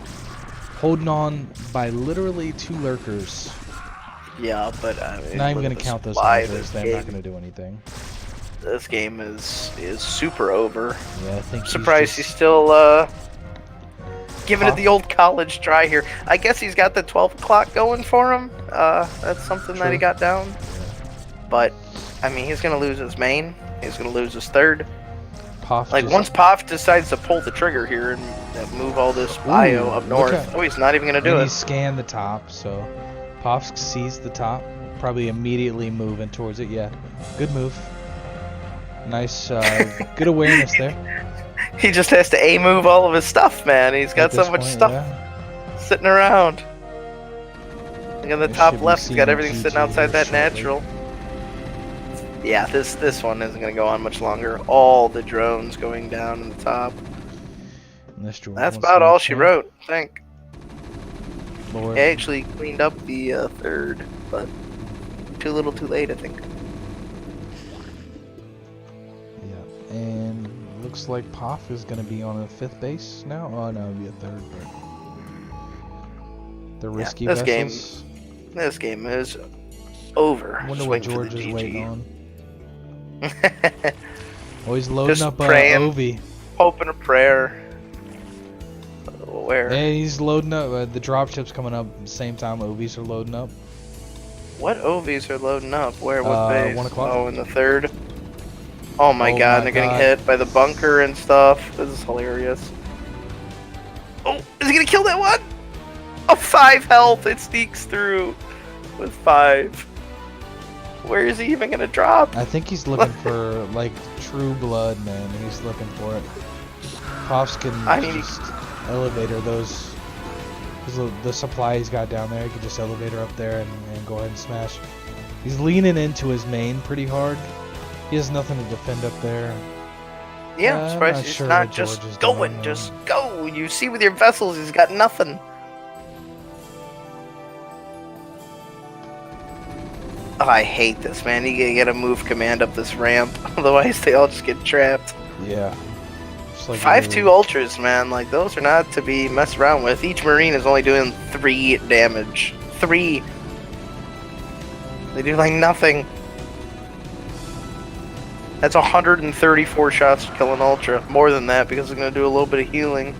Holding on by literally 2 lurkers. Yeah, but I mean, not even going to count those lurkers. They're not going to do anything. This game is super over. Yeah, I think surprised he's still giving it the old college try here. I guess he's got the 12 o'clock going for him. That's something that he got down. But I mean, he's gonna lose his main. He's gonna lose his third. Puff once Puff decides to pull the trigger here and move all this bio up north. Oh, he's not even gonna do it. He scanned the top, so Puff sees the top. Probably immediately moving towards it. Yeah, good move. Nice, good awareness there. He just has to A-move all of his stuff, man. He's got so much stuff sitting around. Look at the top left, he's got everything sitting outside that natural. Yeah, this one isn't going to go on much longer. All the drones going down in the top. That's about all she wrote, I think. Lord. I actually cleaned up the third, but too little too late, I think. And looks like Poff is going to be on a 5th base now. Oh no, it'll be a 3rd. But the risky vessels. This game is over. I wonder what George is waiting on. Oh, he's loading just up praying, Ovi. Hoping a prayer. Where? And he's loading up. The dropship's coming up at the same time Ovies are loading up. What Ovies are loading up? Where? What base? 1 o'clock. Oh, in the 3rd. Oh my god, they're getting hit by the bunker and stuff. This is hilarious. Oh, is he gonna kill that one? Oh, 5 health. It sneaks through with 5. Where is he even gonna drop? I think he's looking for like true blood, man. He's looking for it. Poffs can just elevator those. The supply he's got down there, he can just elevator up there and go ahead and smash. He's leaning into his main pretty hard. He has nothing to defend up there. Yeah, I'm surprised he's not just going. Just go. You see with your vessels, he's got nothing. Oh, I hate this, man. You gotta move command up this ramp, otherwise they all just get trapped. Yeah. Like 5-2 ultras, man. Like, those are not to be messed around with. Each Marine is only doing 3 damage. 3. They do like nothing. That's 134 shots to kill an Ultra. More than that because I'm going to do a little bit of healing.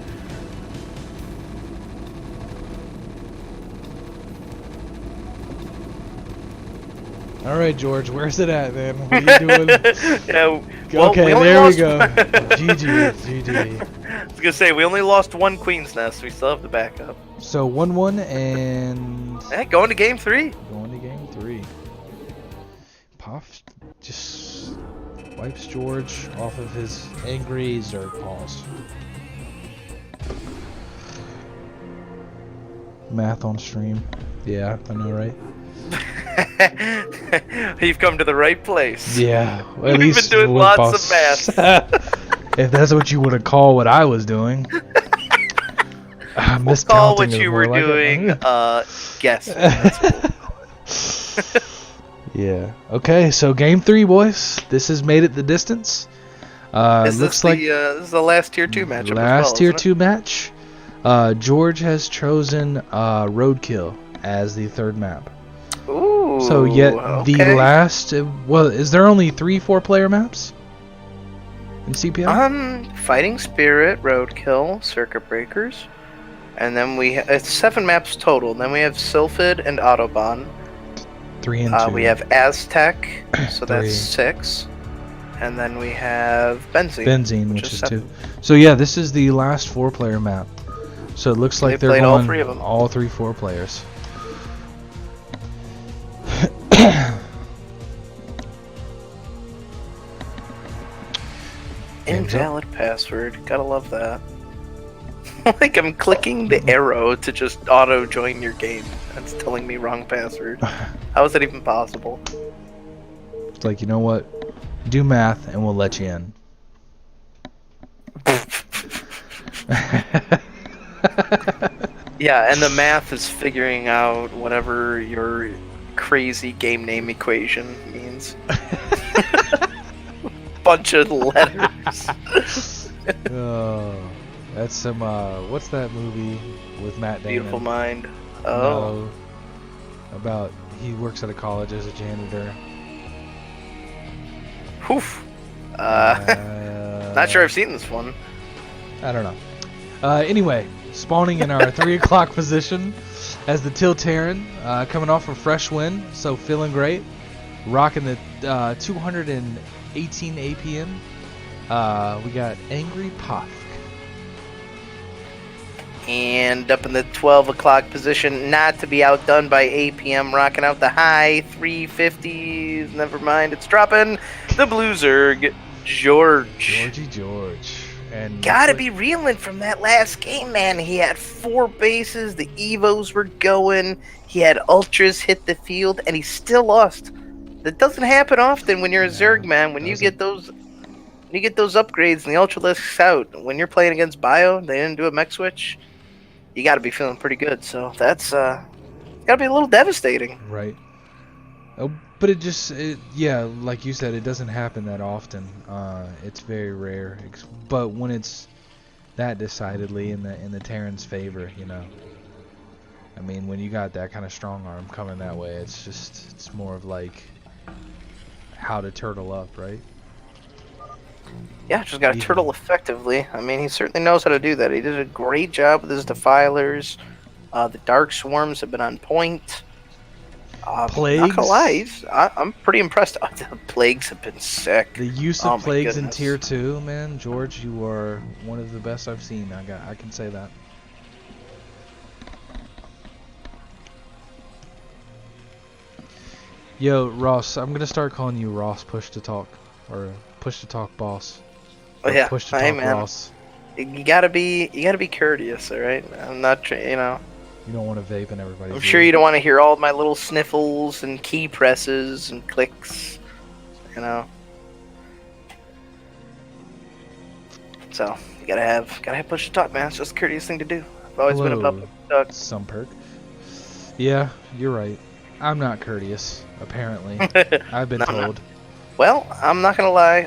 All right, George, where's it at, man? What are you doing? Yeah, well, okay, we there we lost... go. GG, GG. I was going to say, we only lost one Queen's Nest. We still have the backup. So 1-1 and... Hey, going to game 3. Going to game 3. Puff just wipes George off of his angry Zerg paws. Math on stream. Yeah, I know, right? You've come to the right place. Yeah, well, at We've least been doing with lots boss. of math. If that's what you want to call what I was doing. We'll call what Miscounting is you more were like it. doing, guess. Yeah. Okay, so game 3, boys. This has made it the distance. Looks like this is the last tier 2 matchup. last as well, tier isn't 2 match. George has chosen Roadkill as the third map. it? Ooh. So yet okay. the last, well, is there only 3 4-player maps in CPL? Fighting Spirit, Roadkill, Circuit Breakers, and then it's 7 maps total. Then we have Sylphid and Autobahn. 3 and 2. We have Aztec, so that's 3. 6. And then we have Benzene. Benzene, which is 7. 2. So yeah, this is the last 4-player map. So it looks like They they're played all going 3 of them. all 3 4-players. Invalid password. Gotta love that. Like I'm clicking the arrow to just auto join your game. That's telling me wrong password. How is that even possible? It's like, you know what? Do math and we'll let you in. Yeah, and the math is figuring out whatever your crazy game name equation means. Bunch of letters. Oh, that's some, what's that movie with Matt Damon? Beautiful Mind. Oh. No, about, he works at a college as a janitor. Oof. Not sure I've seen this one. I don't know. Anyway, spawning in our 3 o'clock position as the Tiltaran, coming off a fresh win, so feeling great. Rocking the 218 APM. We got Angrypofke. And up in the 12 o'clock position, not to be outdone by APM, rocking out the high 350s. Never mind, it's dropping. The Blue Zerg, George. George. And Gotta be reeling from that last game, man. He had 4 bases, the Evos were going, he had Ultras hit the field, and he still lost. That doesn't happen often when you're a Zerg, man. When you get those upgrades and the Ultralisks out, when you're playing against Bio, they didn't do a mech switch, you gotta be feeling pretty good. So that's gotta be a little devastating. Right. Oh, but yeah, like you said, it doesn't happen that often. It's very rare. But when it's that decidedly in the Terran's favor, you know. I mean, when you got that kind of strong arm coming that way, it's more of like how to turtle up, right? Yeah, just gotta turtle effectively. I mean, he certainly knows how to do that. He did a great job with his Defilers. The Dark Swarms have been on point. Plagues? Not gonna lie, I'm pretty impressed. The Plagues have been sick. The use of Plagues in goodness. Tier 2, man, George, you are one of the best I've seen. I can say that. Yo, Ross, I'm gonna start calling you Ross Push to Talk, or Push to Talk Boss. Oh yeah, Push to hey Talk man, Ross. you gotta be courteous, all right? I'm not, You don't want to vape in everybody's I'm sure ear. you don't want to hear all my little sniffles and key presses and clicks, you know. So you gotta have push to talk, man. It's just a courteous thing to do. I've always been about push to talk. Some perk. Yeah, you're right. I'm not courteous, apparently. I've been told. Well, I'm not gonna lie.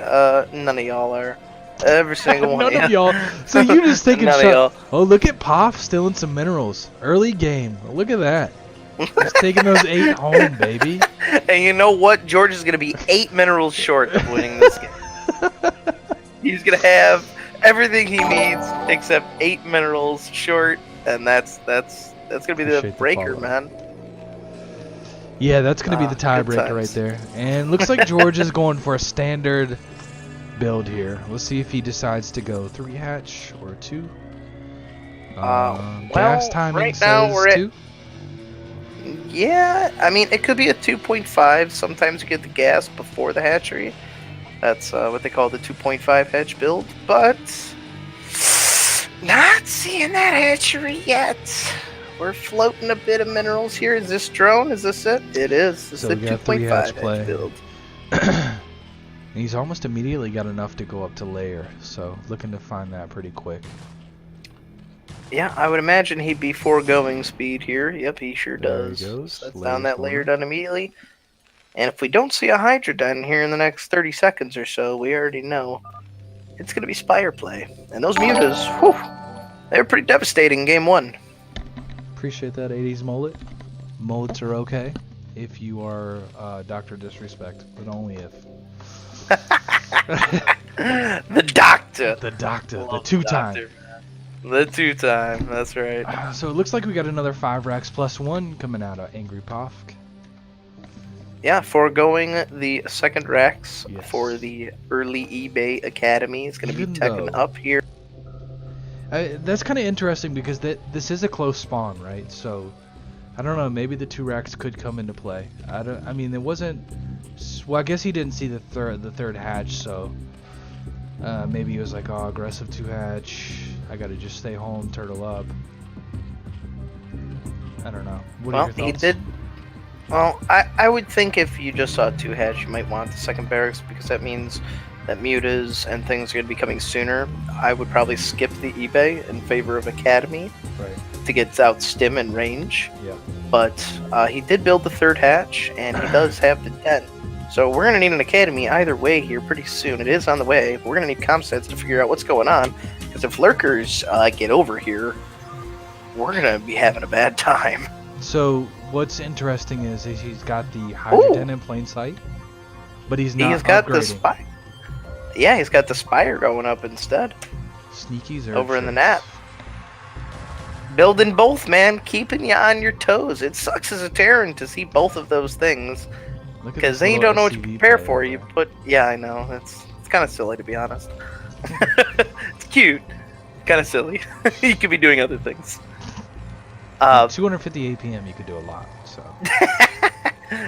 None of y'all are. Every single one. None of y'all. So you just taking None of shots. y'all. Oh, look at Poff stealing some minerals. Early game. Look at that. Just taking those 8 home, baby. And you know what? George is going to be 8 minerals short of winning this game. He's going to have everything he needs except 8 minerals short, and that's going to be the Appreciate the breaker, follow. man. Yeah, that's going to be the Good tiebreaker right times. there. And looks like George is going for a standard build here. Let's see if he decides to go 3 hatch or 2. Gas timing right now says we're at 2. Yeah, I mean, it could be a 2.5. Sometimes you get the gas before the hatchery. That's what they call the 2.5 hatch build. But not seeing that hatchery yet. We're floating a bit of minerals here. Is this drone? Is this it? It is. This So is we the got 3 hatch 2.5 play. hatch build. And he's almost immediately got enough to go up to layer. So looking to find that pretty quick. Yeah, I would imagine he'd be foregoing speed here. Yep, he sure There does. he goes. So that's Layer down that corner. layer done immediately. And if we don't see a Hydra den here in the next 30 seconds or so, we already know it's going to be Spire play. And those mutas, whew, they were pretty devastating in game 1. Appreciate that 80s mullet. Mullets are okay if you are Dr. Disrespect, but only if. The Doctor. The Doctor, the Love 2-time. Doctor, man. The 2-time, that's right. So it looks like we got another 5 racks plus 1 coming out of Angrypofke. Yeah, foregoing the second racks Yes. for the early eBay Academy. It's going to be Even teching though- up here. That's kind of interesting because this is a close spawn, right? So I don't know. Maybe the 2 racks could come into play. I mean, it wasn't. Well, I guess he didn't see the third hatch, so maybe he was like, "Oh, aggressive 2 hatch. I got to just stay home, turtle up." I don't know. What are your Well, he thoughts? did. Well, I would think if you just saw 2 hatch, you might want the second barracks because that means that mutas and things are going to be coming sooner. I would probably skip the eBay in favor of Academy Right. to get out stim and range. Yeah. But he did build the third hatch, and he does have the den. So we're going to need an Academy either way here pretty soon. It is on the way. We're going to need comstats to figure out what's going on. Because if lurkers get over here, we're going to be having a bad time. So what's interesting is he's got the Hydra den in plain sight, but he's not He's got upgrading. the spire. Yeah, he's got the spire going up instead. Sneakies are Over in the nap. Building both, man. Keeping you on your toes. It sucks as a Terran to see both of those things. Because then you don't know what to prepare for. You put... Yeah, I know. It's kind of silly, to be honest. It's cute. Kind of silly. You could be doing other things. 250 APM, you could do a lot. So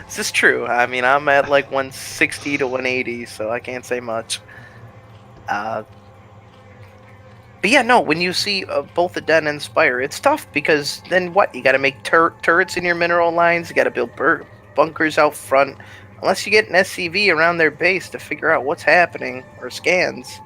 This is true. I mean, I'm at like 160 to 180, so I can't say much. But yeah, no, when you see both the den and spire, it's tough because then what? You got to make turrets in your mineral lines. You got to build bunkers out front. Unless you get an SCV around their base to figure out what's happening or scans,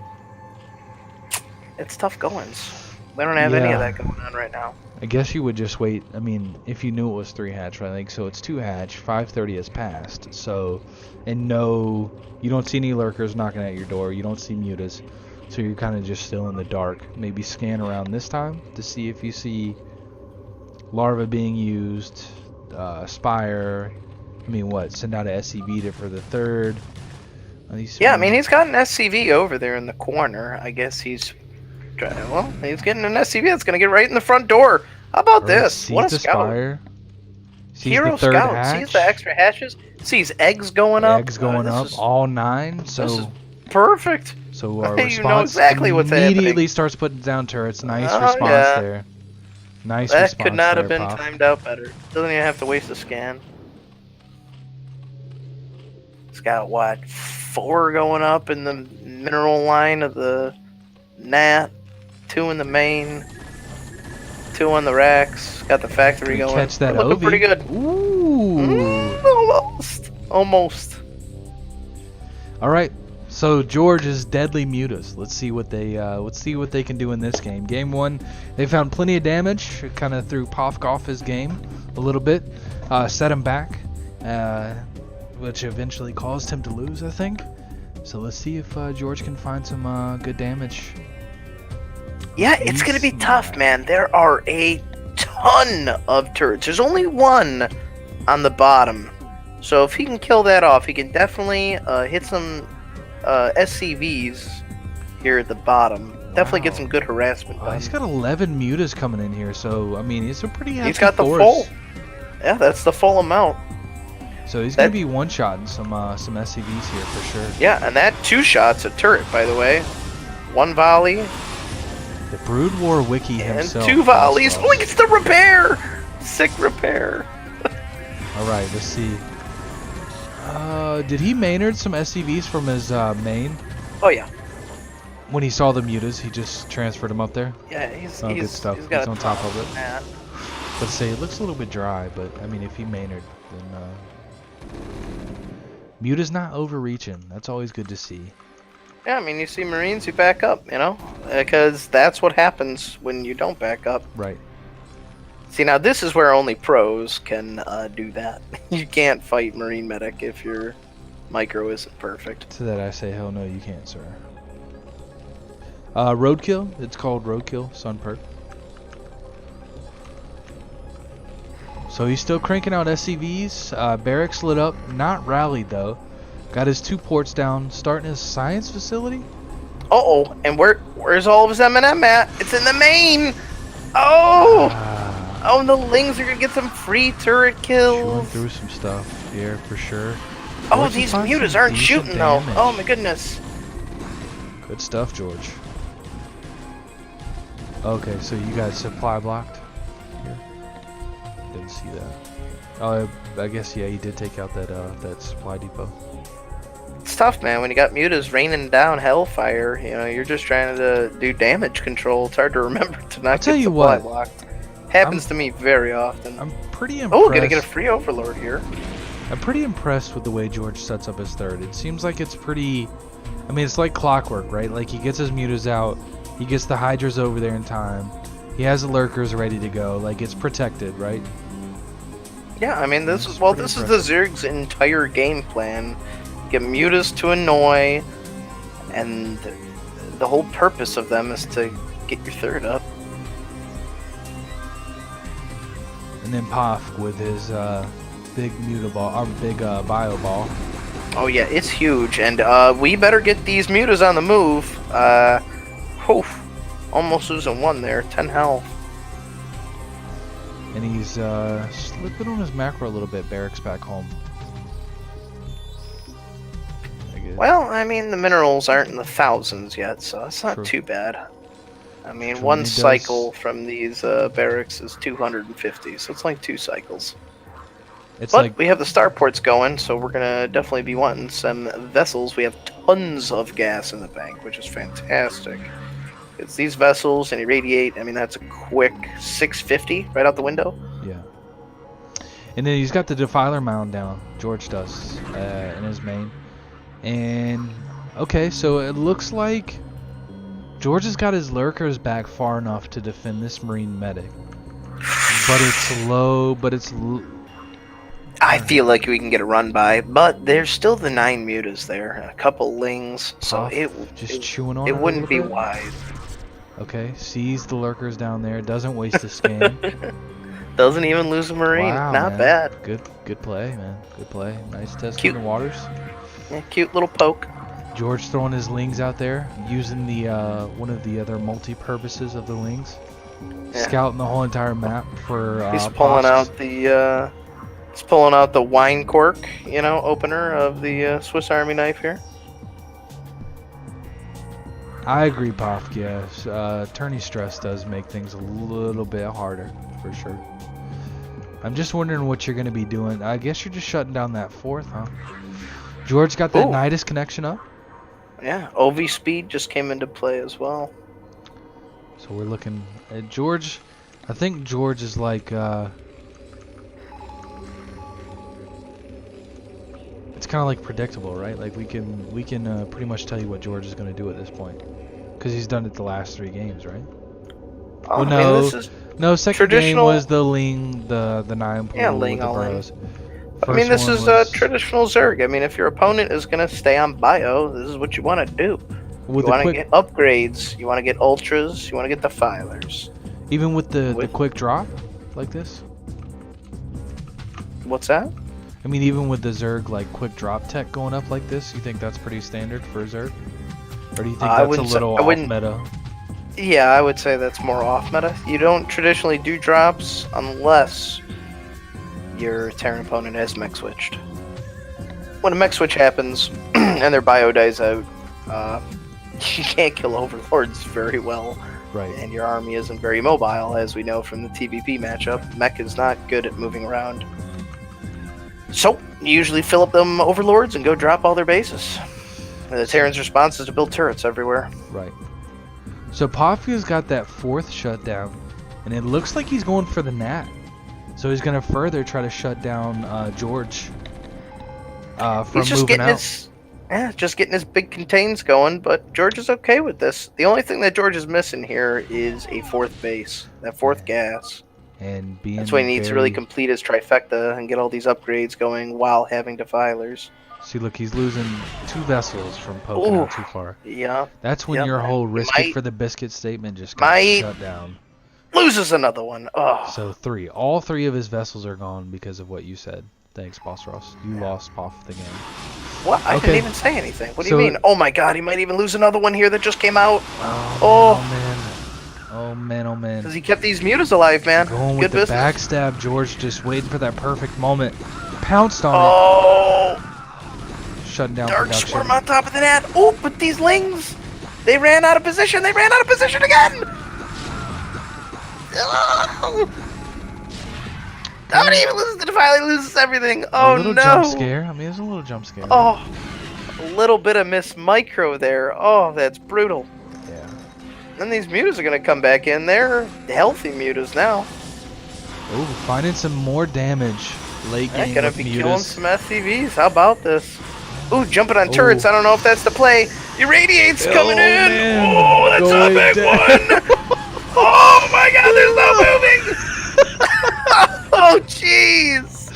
it's tough goings. We don't have any of that going on right now. I guess you would just wait. I mean, if you knew it was 3 hatch, I think so. It's 2 hatch. 5:30 has passed. So, and no, you don't see any lurkers knocking at your door. You don't see mutas. So you're kind of just still in the dark. Maybe scan around this time to see if you see larva being used, spire. I mean, what? Send out a SCV for the third. Yeah, I mean, he's got an SCV over there in the corner. I guess he's trying. Well, he's getting an SCV that's gonna get right in the front door. How about this? What a scout! Spire. Sees Hero the third scout hatch. sees the extra hatches. Sees eggs going up. Eggs going up. All 9. So this is perfect. So our You know response exactly what's immediately happening. starts putting down turrets. Nice Oh, response yeah. there. Nice That response could not have there, been Pop. timed out better. Doesn't even have to waste a scan. It's got what, 4 going up in the mineral line of the Nat, 2 in the main, 2 on the racks. Got the factory Can you going. catch that We're looking OV? pretty good. Ooh. Almost. All right. So George is deadly mutas. Let's see what they can do in this game. Game 1, they found plenty of damage. Kind of threw Pofke off his game a little bit, set him back, which eventually caused him to lose, I think. So let's see if George can find some good damage. Yeah, it's going to be tough, man. There are a ton of turrets. There's only 1 on the bottom. So if he can kill that off, he can definitely hit some SCVs here at the bottom. Definitely get Wow. some good harassment done. He's got 11 mutas coming in here, so I mean, it's a pretty hefty He's got the force. full. Yeah, that's the full amount. So he's gonna be one-shotting some SCVs here for sure. Yeah, and that 2 shots a turret, by the way. 1 volley. The Brood War Wiki himself. And 2 volleys. Look, it's the repair! Sick repair. Alright, let's see. Did he Maynard some SCVs from his main? Oh, yeah. When he saw the mutas, he just transferred them up there? Yeah, he's good stuff. He's got on top of it. Man. Let's say it looks a little bit dry, but I mean, if he Maynard, then muta's not overreaching. That's always good to see. Yeah, I mean, you see Marines, you back up, you know? Because that's what happens when you don't back up. Right. See, now this is where only pros can do that. You can't fight Marine Medic if your micro isn't perfect. To that I say, hell no, you can't, sir. Roadkill. It's called Roadkill, Sun Perk. So he's still cranking out SCVs. Barracks lit up, not rallied though. Got his 2 ports down, starting his science facility. Uh-oh, and where's all of his M&M at? It's in the main! Oh! Oh, and the Lings are gonna get some free turret kills. Chewing through some stuff here for sure. Oh, these mutas aren't shooting though. Oh my goodness. Good stuff, George. Okay, so you got supply blocked here. Didn't see that. Oh, I guess yeah, you did take out that supply depot. It's tough, man. When you got mutas raining down hellfire, you know, you're just trying to do damage control. It's hard to remember to not get supply blocked. Happens to me very often. I'm pretty impressed. Oh, gonna get a free overlord here. I'm pretty impressed with the way George sets up his third. It seems like it's pretty. I mean, it's like clockwork, right? Like he gets his mutas out, he gets the hydras over there in time, he has the lurkers ready to go. Like it's protected, right? Yeah, I mean this is the Zerg's entire game plan. Get mutas to annoy, and the whole purpose of them is to get your third up. And then Pof with his big muta ball, or big bio ball. Oh yeah, it's huge, and we better get these mutas on the move. Almost losing 1 there, 10 health. And he's slipping on his macro a little bit. Barracks back home. Well, I mean, the minerals aren't in the thousands yet, so it's not too bad. I mean, one cycle from these barracks is 250, so it's like 2 cycles. But we have the starports going, so we're going to definitely be wanting some vessels. We have tons of gas in the bank, which is fantastic. It's these vessels and irradiate. I mean, that's a quick 650 right out the window. Yeah. And then he's got the Defiler Mound down. George does in his main. And, okay, so it looks like George has got his lurkers back far enough to defend this Marine Medic. But it's low, I feel like we can get a run by, but there's still the 9 mutas there, and a couple lings, so it wouldn't be wise. Okay, sees the lurkers down there, doesn't waste a scan. Doesn't even lose a Marine. Wow, Not bad. Good play, man. Good play. Nice test in the waters. Yeah, cute little poke. George throwing his lings out there, using the one of the other multi-purposes of the lings. Yeah. Scouting the whole entire map for he's pulling out the wine cork, you know, opener of the Swiss Army knife here. I agree, Pop. Yes, tourney stress does make things a little bit harder, for sure. I'm just wondering what you're going to be doing. I guess you're just shutting down that 4th, huh? George got that Nidus connection up. Yeah, OV speed just came into play as well. So we're looking at George. I think George is like it's kind of like predictable, right? Like we can pretty much tell you what George is going to do at this point because he's done it the last 3 games, right? Well, no, second game was the Ling, the 9 pool with the bros. I mean, this is a traditional Zerg. I mean, if your opponent is going to stay on bio, this is what you want to do. You want to get upgrades. You want to get ultras. You want to get defilers. Even with the quick drop like this? What's that? I mean, even with the Zerg like quick drop tech going up like this, you think that's pretty standard for a Zerg? Or do you think that's a little off meta? Yeah, I would say that's more off meta. You don't traditionally do drops unless your Terran opponent has mech switched. When a mech switch happens and their bio dies out, you can't kill overlords very well. Right. And your army isn't very mobile, as we know from the TVP matchup. Mech is not good at moving around. So, you usually fill up them overlords and go drop all their bases. And the Terran's response is to build turrets everywhere. Right. So Pofke's got that 4th shutdown, and it looks like he's going for the Nat. So he's going to further try to shut down George from moving out. Just getting his big contains going, but George is okay with this. The only thing that George is missing here is a 4th base, that 4th gas. And that's why he needs to really complete his trifecta and get all these upgrades going while having defilers. See, look, he's losing 2 vessels from poking out too far. Yeah. That's when your whole risk it for the biscuit statement just got shut down. Loses another one. Oh. So 3. All 3 of his vessels are gone because of what you said. Thanks, Boss Ross. You lost Poff the game. What? I didn't even say anything. What do you mean? Oh my god, he might even lose another one here that just came out. Oh man. Oh man, oh man. Because he kept these mutas alive, man. Going with the backstab, George just waiting for that perfect moment. Pounced on it. Shutting down Dark production. Swarm on top of the net. Oh, but these lings, they ran out of position. They ran out of position again. Oh, he even loses the Defiler, he loses everything. Oh, no. A little jump scare. I mean, it's a little jump scare. Oh, a little bit of Miss Micro there. Oh, that's brutal. Yeah. Then these mutas are going to come back in. They're healthy mutas now. Oh, finding some more damage late game. They're going to be killing some SCVs. How about this? Ooh, jumping on turrets. I don't know if that's the play. Irradiate's coming in. Man. Oh, that's a big one. Oh my god, there's no moving. Oh, jeez.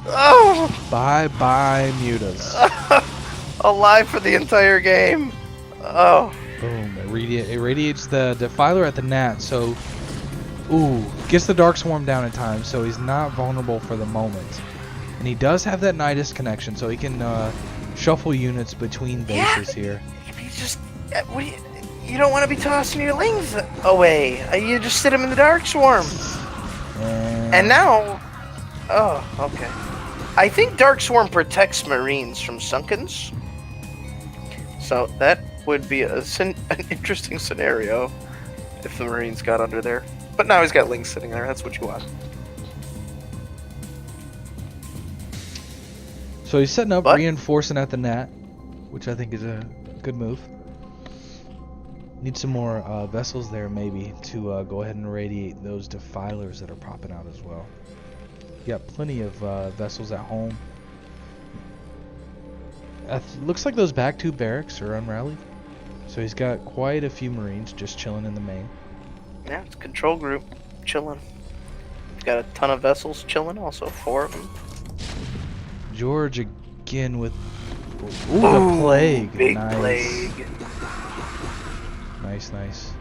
Oh. Bye-bye, mutas. Alive for the entire game. Oh. Boom. Irradiates the Defiler at the Nat, so... Ooh. Gets the Dark Swarm down in time, so he's not vulnerable for the moment. And he does have that Nidus connection, so he can shuffle units between bases here. You just... You don't want to be tossing your lings away. You just sit them in the Dark Swarm. And now... Oh, okay. I think Dark Swarm protects Marines from Sunkens. So that would be an interesting scenario if the Marines got under there. But now he's got lings sitting there. That's what you want. So he's setting up, reinforcing at the Nat, which I think is a good move. Need some more vessels there, maybe, to go ahead and irradiate those Defilers that are popping out as well. You got plenty of vessels at home. Looks like those back 2 barracks are unrallied. So he's got quite a few Marines just chilling in the main. Yeah, it's a control group chilling. He's got a ton of vessels chilling, also 4 of them. George again with... Ooh, the Plague. Big nice. Plague. Nice, nice.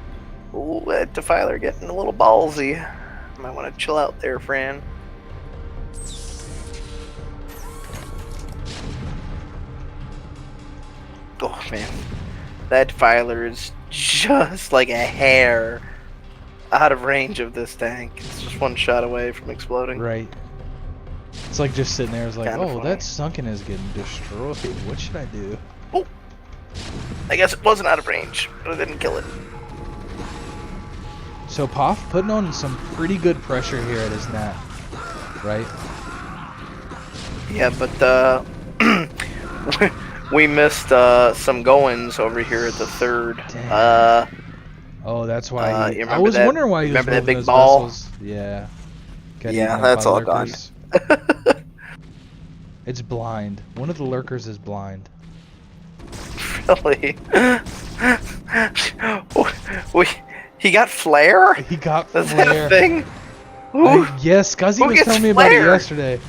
Ooh, that Defiler getting a little ballsy. Might want to chill out there, Fran. Oh, man. That Defiler is just like a hair out of range of this tank. It's just one shot away from exploding. Right. It's like just sitting there, it's like, Kinda oh, funny. that Sunken is getting destroyed. What should I do? Oh! I guess it wasn't out of range, but it didn't kill it. So Poff putting on some pretty good pressure here at his Nat, right? Yeah, but we missed some goings over here at the 3rd. Oh, that's why. I was wondering why he was remember that moving big those ball? vessels. Yeah. Got Yeah, eaten up that's by all lurkers. It's blind. One of the lurkers is blind. Really? He got flare? He got Is flare. that a thing? Yes, Scuzzy Who was gets telling me about it flare? yesterday.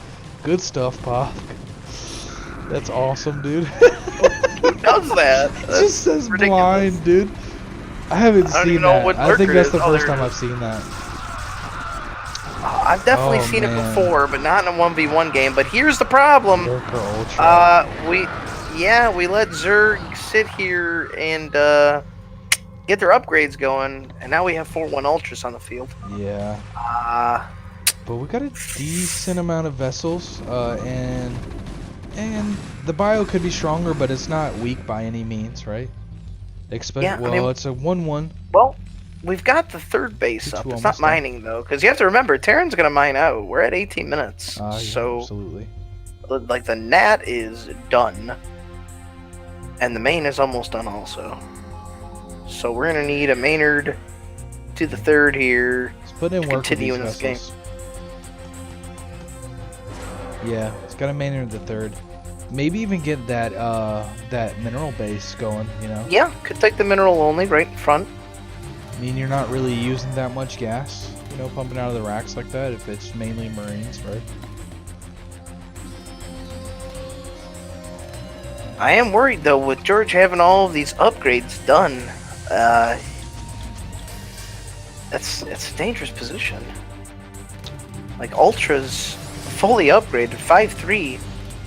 Good stuff, Poff. That's awesome, dude. Who does that? It just says ridiculous. blind, dude. I haven't I don't seen even know that. what I think lurker that's it the is. Oh, first there time it I've seen that. I've definitely Oh, seen it man. before, but not in a 1v1 game. But here's the problem. Lurker Ultra. We let Zerg sit here and get their upgrades going, and now we have 4-1 Ultras on the field. Yeah. Uh, But we got a decent amount of vessels, and the bio could be stronger, but it's not weak by any means, right? Yeah, I mean, It's a 1-1. well, we've got the third base Two up. It's almost not done. mining, though, because you have to remember, Terran's going to mine out. We're at 18 minutes. Yeah, So, absolutely. like, the Nat is done. And the main is almost done also. So we're going to need a Maynard to the third here. Let's put in to work with continue these in this game. vessels. Yeah, it's got a Maynard the third. Maybe even get that that mineral base going, you know? Yeah, could take the mineral only right in front. I mean, you're not really using that much gas, you know, pumping out of the racks like that if it's mainly Marines, right? I am worried, though, with George having all of these upgrades done. It's a dangerous position. Like, Ultra's fully upgraded, 5-3.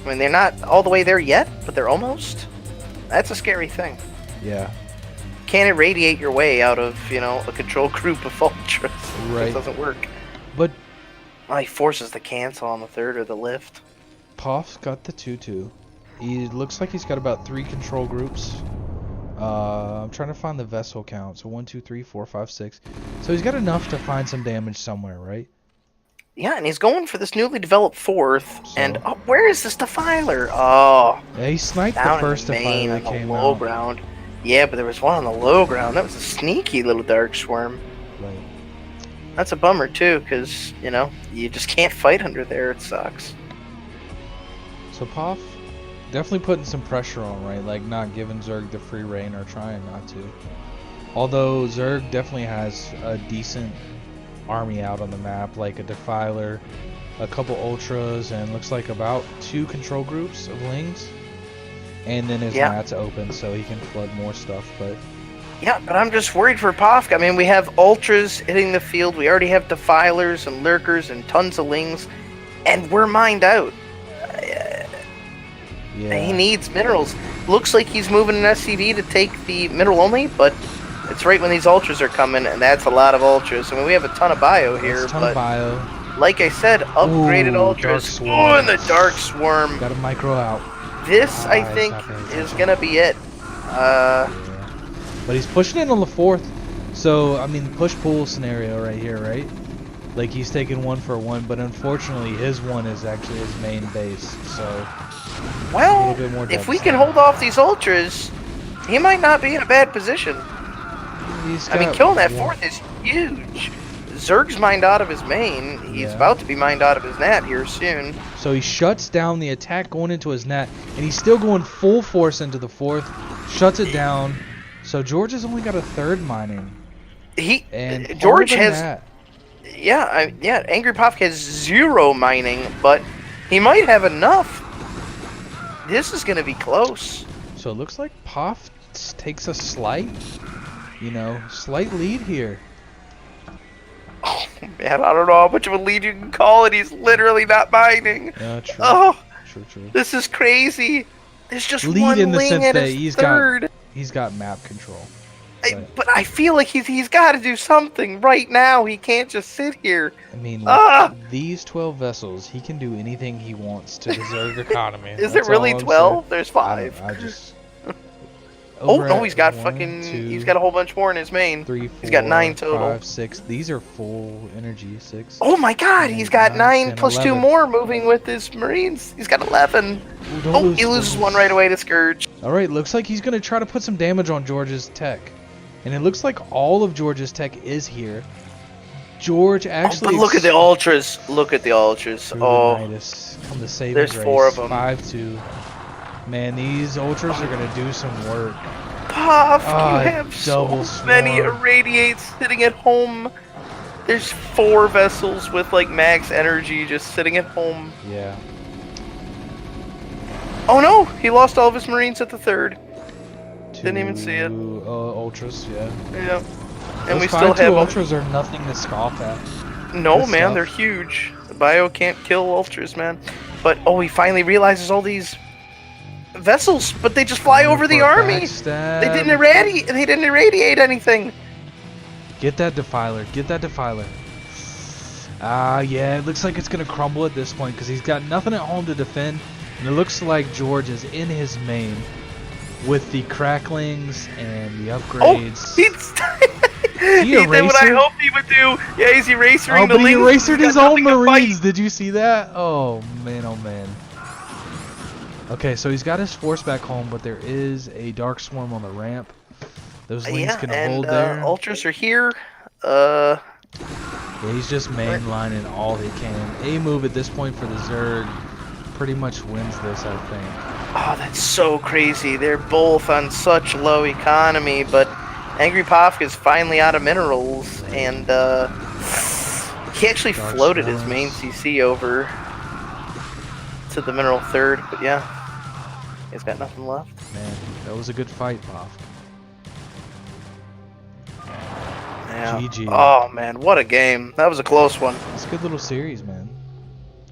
I mean, they're not all the way there yet, but they're almost. That's a scary thing. Yeah. Can't irradiate your way out of, you know, a control group of Ultras. Right. It doesn't work. But Well, he forces the cancel on the third or the lift. Puff's got the 2-2. He looks like he's got about 3 control groups. I'm trying to find the vessel count. So 1, 2, 3, 4, 5, 6. So he's got enough to find some damage somewhere, right? Yeah, and he's going for this newly developed fourth. So- And oh, where is this Defiler? Oh, Yeah, he sniped down the first in the main Defiler on that the came low out. ground. Yeah, but there was one on the low ground. That was a sneaky little dark swarm. Right. That's a bummer too, because you know you just can't fight under there. It sucks. So Puff definitely putting some pressure on, right? Like not giving Zerg the free reign or trying not to. Although Zerg definitely has a decent army out on the map, like a Defiler, a couple Ultras, and looks like about 2 control groups of Lings. And then his Yeah. Nat's open, so he can flood more stuff. But Yeah, but I'm just worried for Pofka. I mean, we have Ultras hitting the field. We already have Defilers and Lurkers and tons of Lings, and we're mined out. yeah, He needs minerals. Looks like he's moving an SCV to take the mineral only, but it's right when these Ultras are coming, and that's a lot of Ultras. I mean, we have a ton of bio here, it's ton but of bio. like I said, upgraded Ooh, Ultras. Dark Oh, and the Swarm. Dark Swarm. Got a micro out. This, I it's think, not gonna be is touching. going to be it. Yeah. But he's pushing in on the 4th. So, I mean, push-pull scenario right here, right? Like, he's taking 1 for 1, but unfortunately, his 1 is actually his main base. So, Well, a little bit more if we can devastating. hold off these Ultras, he might not be in a bad position. he's I mean, got killing that one- 4th is huge. Zerg's mined out of his main. He's Yeah. about to be mined out of his Nat here soon. So he shuts down the attack going into his net, and he's still going full force into the 4th, shuts it down. So George has only got a 3rd mining. And George harder than has that, Angrypofke has 0 mining, but he might have enough. This is going to be close. So it looks like Poff takes a slight lead here. Oh man, I don't know how much of a lead you can call it. He's literally not mining. Yeah, true. Oh, True. this is crazy. There's just Lead one in the Ling sense at that his third. he's got map control. But I feel like he's got to do something right now. He can't just sit here. I mean, Ah! with these 12 vessels, he can do anything he wants to the Zerg economy. Is That's it really all I'm 12? saying. There's I 5. just. Oh Over no, at he's got 1, fucking. 2, He's got a whole bunch more in his main. 3, He's got 9 4, total. 5, 6. These are full energy. 6. Oh my God, he's got 9 10, plus 2 11. more moving with his Marines. He's got 11. Ooh, don't Oh, lose he loses focus. one right away to Scourge. All right, looks like he's gonna try to put some damage on George's tech, and it looks like all of George's tech is here. George actually. But look at the Ultras. Look at the Ultras. Oh, Midas come to save there's grace. 4 of them. 5-2. Man, these Ultras are gonna do some work. Puff, Ah, you have so double many swarm. irradiates sitting at home. There's 4 vessels with like max energy just sitting at home. Yeah. Oh no, he lost all of his Marines at the 3rd. Didn't even see it. 2 Ultras, yeah. Yeah. And Those we still 5-2 have Ultras are nothing to scoff at. No, Good man, stuff. they're huge. The bio can't kill ultras, man. But oh, he finally realizes all these vessels, but they just fly Going over the for a army. backstab. They didn't irradiate. They didn't irradiate anything. Get that defiler. Get that defiler. Ah, yeah, it looks like it's going to crumble at this point because he's got nothing at home to defend. And it looks like George is in his main with the cracklings and the upgrades. Oh, he did what I hoped he would do. Yeah, he's erasering Oh, the but he lings. erased He's his got own nothing to fight. Marines. Did you see that? Oh, man, oh, man. Okay, so he's got his force back home, but there is a Dark Swarm on the ramp. Those lings can hold there. Ultras are here. Yeah, he's just mainlining all he can. A move at this point for the Zerg pretty much wins this, I think. Oh, that's so crazy. They're both on such low economy, but Angrypofke is finally out of minerals, and he actually Dark floated his Swarms. main CC over to the mineral third, but yeah, he's got nothing left. Man, that was a good fight, Boff. Yeah. GG. Oh man, what a game! That was a close one. It's a good little series, man.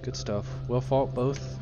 Good stuff. Well fought both